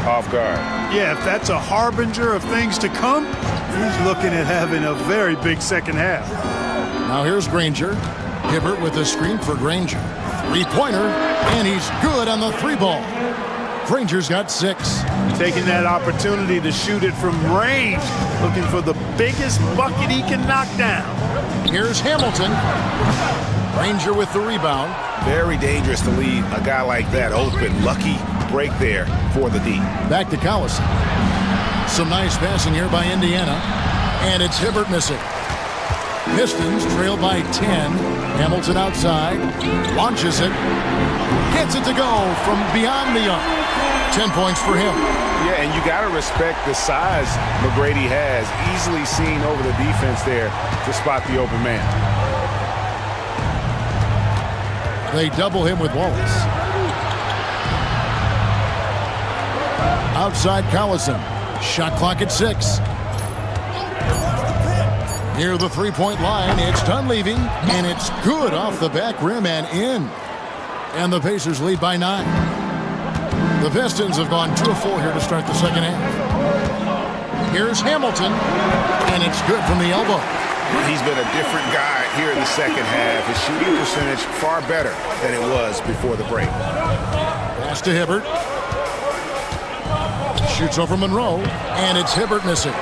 off guard. Yeah, if that's a harbinger of things to come, he's looking at having a very big second half. Now here's Granger. Hibbert with a screen for Granger. 3-pointer, and he's good on the 3 ball. Granger's got 6. Taking that opportunity to shoot it from range, looking for the biggest bucket he can knock down. Here's Hamilton. Granger with the rebound. Very dangerous to leave a guy like that open. Lucky break there for the D. Back to Collison. Some nice passing here by Indiana. And it's Hibbert missing. Pistons trail by 10. Hamilton outside. Launches it. Gets it to go from beyond the arc. 10 points for him. Yeah, and you got to respect the size McGrady has. Easily seen over the defense there to spot the open man. They double him with Wallace. Outside Collison. Shot clock at 6. Near the three-point line, it's Dunleavy, and it's good off the back rim and in. And the Pacers lead by 9. The Pistons have gone 2 of 4 here to start the second half. Here's Hamilton, and it's good from the elbow. He's been a different guy here in the second half. His shooting percentage far better than it was before the break. Pass to Hibbert. Shoots over Monroe, and it's Hibbert missing.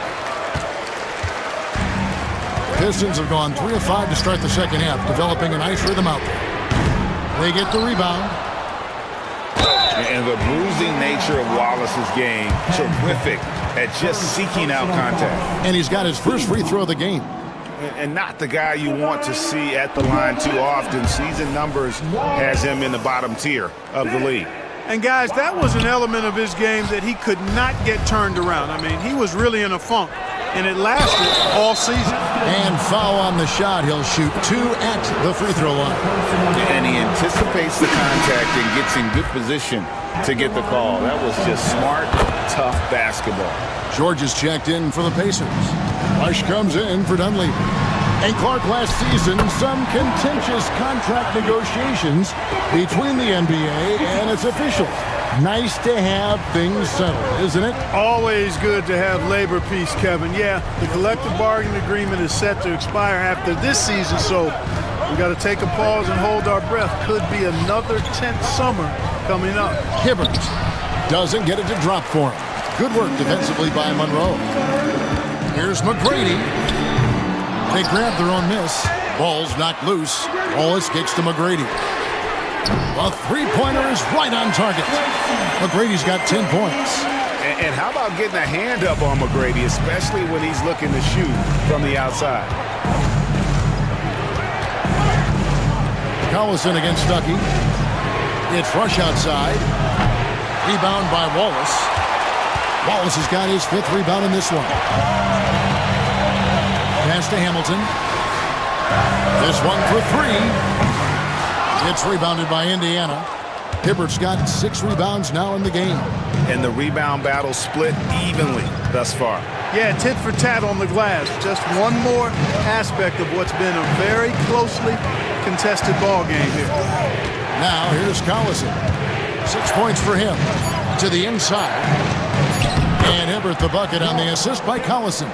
The Pistons have gone 3 of 5 to start the second half, developing a nice rhythm out there. They get the rebound. And the bruising nature of Wallace's game, terrific at just seeking out contact. And he's got his first free throw of the game. And not the guy you want to see at the line too often. Season numbers has him in the bottom tier of the league. And guys, that was an element of his game that he could not get turned around. I mean, he was really in a funk, and it lasted all season. And foul on the shot. He'll shoot 2 at the free throw line. And he anticipates the contact and gets in good position to get the call. That was just smart, tough basketball. George is checked in for the Pacers. Rush comes in for Dunleavy. And Clark, last season, some contentious contract negotiations between the NBA and its officials. Nice to have things settled, isn't it? Always good to have labor peace, Kevin. Yeah, the collective bargaining agreement is set to expire after this season, so we got to take a pause and hold our breath. Could be another tense summer coming up. Hibbert doesn't get it to drop for him. Good work defensively by Monroe. Here's McGrady. They grab their own miss. Ball's knocked loose. Wallace kicks to McGrady. A three-pointer is right on target. McGrady's got 10 points. And how about getting a hand up on McGrady, especially when he's looking to shoot from the outside? Collison against Stuckey. It's Rush outside. Rebound by Wallace. Wallace has got his 5th rebound in this one. Pass to Hamilton. This one for 3. It's rebounded by Indiana. Hibbert's got 6 rebounds now in the game. And the rebound battle split evenly thus far. Yeah, tit for tat on the glass. Just one more aspect of what's been a very closely contested ball game here. Now here's Collison. 6 points for him. To the inside. And Hibbert the bucket on the assist by Collison.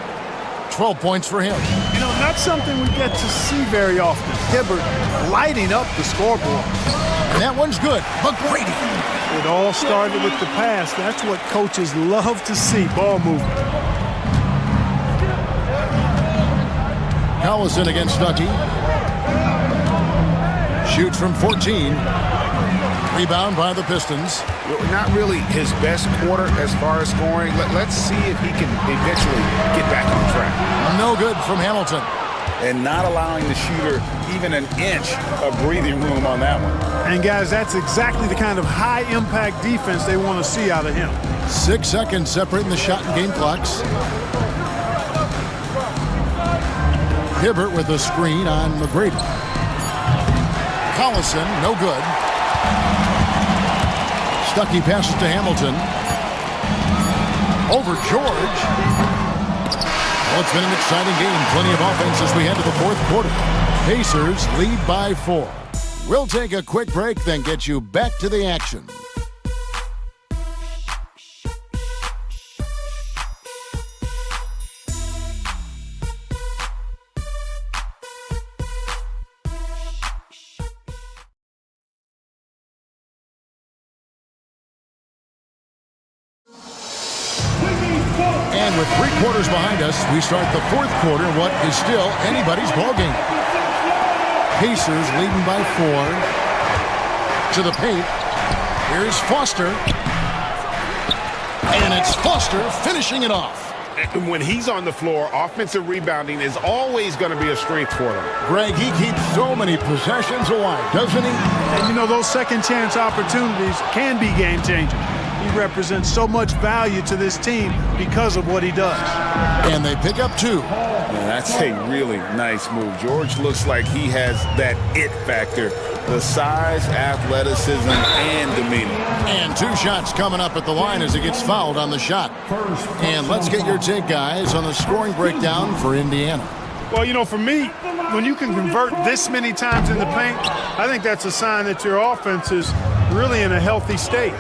12 points for him. You know, not something we get to see very often. Hibbert lighting up the scoreboard. And that one's good. McGrady. It all started with the pass. That's what coaches love to see, ball movement. Collison against Stuckey. Shoots from 14. Rebound by the Pistons. Not really his best quarter as far as scoring. Let's see if he can eventually get back on track. No good from Hamilton. And not allowing the shooter even an inch of breathing room on that one. And guys, that's exactly the kind of high-impact defense they want to see out of him. 6 seconds separating the shot and game clocks. Hibbert with a screen on McGrady. Collison, no good. Stuckey passes to Hamilton. Over George. Well, it's been an exciting game. Plenty of offense as we head to the 4th quarter. Pacers lead by 4. We'll take a quick break, then get you back to the action. And with 3 quarters behind us, we start the 4th quarter, what is still anybody's ballgame. Pacers leading by 4 to the paint. Here's Foster. And it's Foster finishing it off. When he's on the floor, offensive rebounding is always going to be a strength for them. Greg, he keeps so many possessions alive, doesn't he? And you know, those second chance opportunities can be game changing. He represents so much value to this team because of what he does. And they pick up 2. Man, that's a really nice move. George looks like he has that it factor. The size, athleticism, and demeanor. And 2 shots coming up at the line as he gets fouled on the shot. And let's get your take, guys, on the scoring breakdown for Indiana. Well, you know, for me, when you can convert this many times in the paint, I think that's a sign that your offense is really in a healthy state.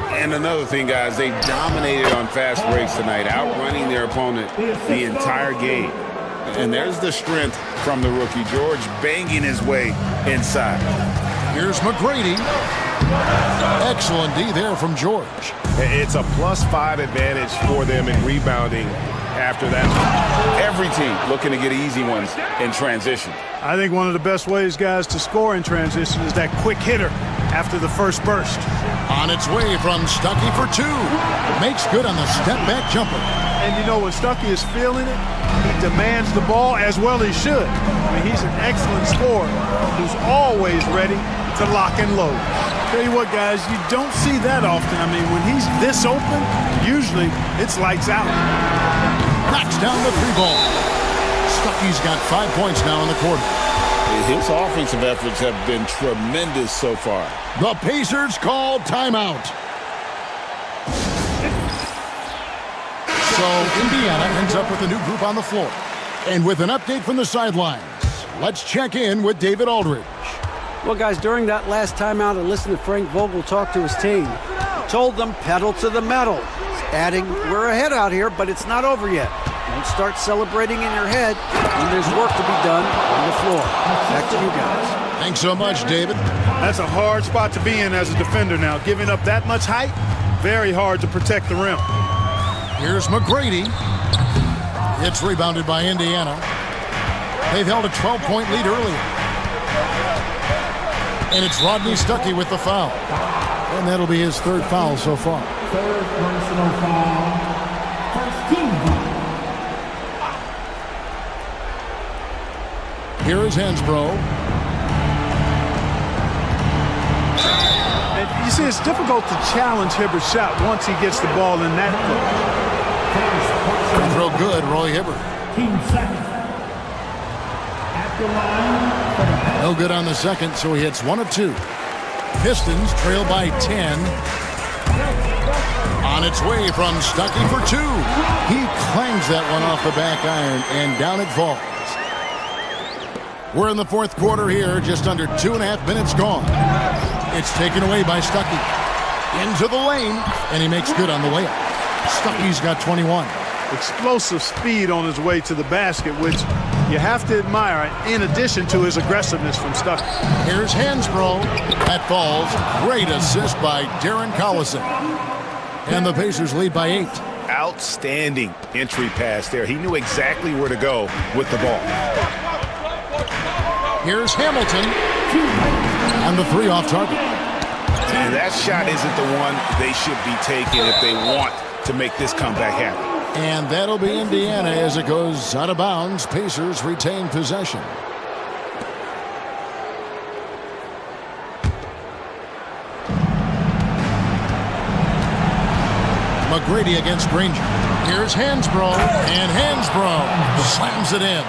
And another thing, guys, they dominated on fast breaks tonight, outrunning their opponent the entire game. And there's the strength from the rookie. George banging his way inside. Here's McGrady. Excellent D there from George. It's a +5 advantage for them in rebounding after that. Every team looking to get easy ones in transition. I think one of the best ways, guys, to score in transition is that quick hitter after the first burst. On its way from Stuckey for 2. Makes good on the step-back jumper. And you know, when Stuckey is feeling it, he demands the ball as well he should. I mean, he's an excellent scorer who's always ready to lock and load. Tell you what, guys, you don't see that often. I mean, when he's this open, usually it's lights out. Knocks down the 3-ball. Stuckey's got 5 points now in the quarter. His offensive efforts have been tremendous so far. The Pacers call timeout. So Indiana ends up with a new group on the floor. And with an update from the sidelines, let's check in with David Aldridge. Well, guys, during that last timeout, I listened to Frank Vogel talk to his team. He told them pedal to the metal, adding, we're ahead out here, but it's not over yet. Don't start celebrating in your head when there's work to be done on the floor. Back to you guys. Thanks so much, David. That's a hard spot to be in as a defender now. Giving up that much height, very hard to protect the rim. Here's McGrady. It's rebounded by Indiana. They've held a 12-point lead earlier. And it's Rodney Stuckey with the foul. And that'll be his 3rd foul so far. 3rd personal foul. First team foul. Here is Hansbrough. And you see, it's difficult to challenge Hibbert's shot once he gets the ball in that look. Free throw good, Roy Hibbert. Team second. At the line. No good on the second, so he hits 1 of 2. Pistons trail by 10. On its way from Stuckey for 2. He clangs that one off the back iron, and down it falls. We're in the 4th quarter here, just under 2.5 minutes gone. It's taken away by Stuckey. Into the lane, and he makes good on the layup. Stuckey's got 21. Explosive speed on his way to the basket, which you have to admire, in addition to his aggressiveness from Stuckey. Here's Hansbrough. That falls. Great assist by Darren Collison. And the Pacers lead by 8. Outstanding entry pass there. He knew exactly where to go with the ball. Here's Hamilton. And the 3 off target. And that shot isn't the one they should be taking if they want to make this comeback happen. And that'll be Indiana as it goes out of bounds. Pacers retain possession. McGrady against Granger. Here's Hansbrough, and Hansbrough slams it in.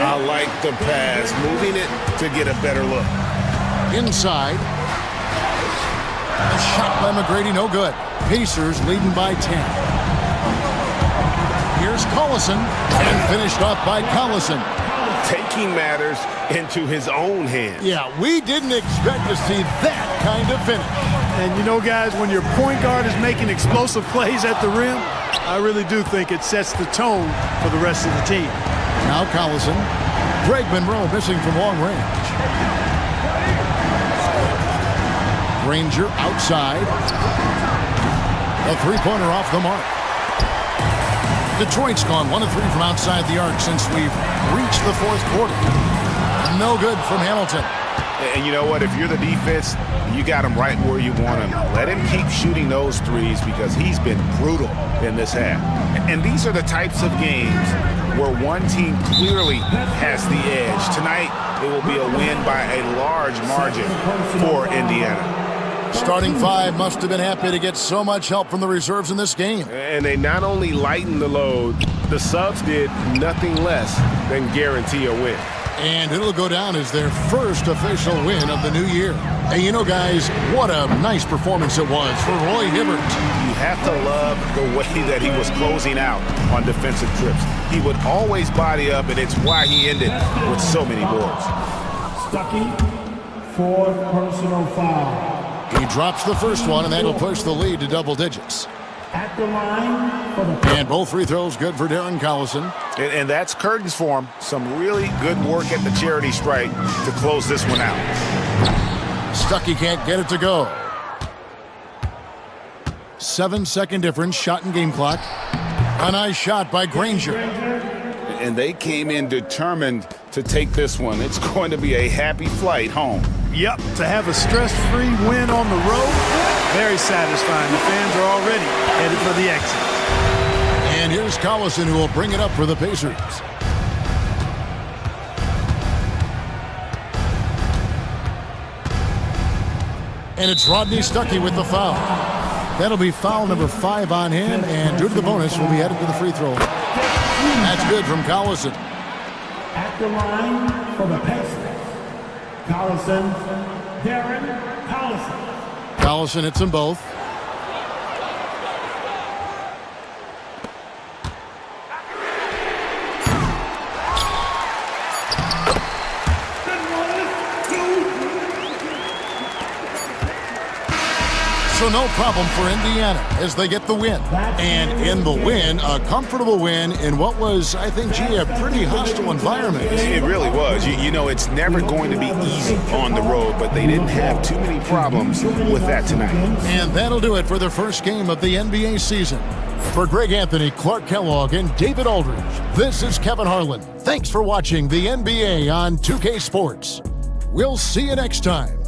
I like the pass, moving it to get a better look. Inside. A shot by McGrady, no good. Pacers leading by 10. Here's Collison, and finished off by Collison. Taking matters into his own hands. Yeah, we didn't expect to see that kind of finish. And you know, guys, when your point guard is making explosive plays at the rim, I really do think it sets the tone for the rest of the team. Now Collison. Greg Monroe missing from long range. Granger outside. A 3-pointer off the mark. Detroit's gone 1 of 3 from outside the arc since we've reached the fourth quarter. No good from Hamilton. And you know what? If you're the defense, you got him right where you want him. Let him keep shooting those threes because he's been brutal in this half. And these are the types of games where one team clearly has the edge. Tonight, it will be a win by a large margin for Indiana. Starting 5 must have been happy to get so much help from the reserves in this game. And they not only lightened the load, the subs did nothing less than guarantee a win. And it'll go down as their first official win of the new year. Hey, you know, guys, what a nice performance it was for Roy Hibbert. You have to love the way that he was closing out on defensive trips. He would always body up, and it's why he ended with so many boards. Stuckey, 4th personal foul. He drops the first one, and that'll push the lead to double digits. At the line for the... And both free throws good for Darren Collison. And that's curtains for him. Some really good work at the charity stripe to close this one out. Stuckey can't get it to go. 7-second difference, shot and game clock. A nice shot by Granger. And they came in determined to take this one. It's going to be a happy flight home. Yep, to have a stress-free win on the road, very satisfying. The fans are already headed for the exit. And here's Collison, who will bring it up for the Pacers. And it's Rodney Stuckey with the foul. That'll be foul number 5 on him, and due to the bonus, will be headed to the free throw. That's good from Collison. At the line for the Pacers, Collison, Darren Collison. Collison hits them both. So no problem for Indiana as they get the win. And in the win, a comfortable win in what was, I think, a pretty hostile environment. It really was. You know, it's never going to be easy on the road, but they didn't have too many problems with that tonight. And that'll do it for the first game of the NBA season. For Greg Anthony, Clark Kellogg, and David Aldridge, this is Kevin Harlan. Thanks for watching the NBA on 2K Sports. We'll see you next time.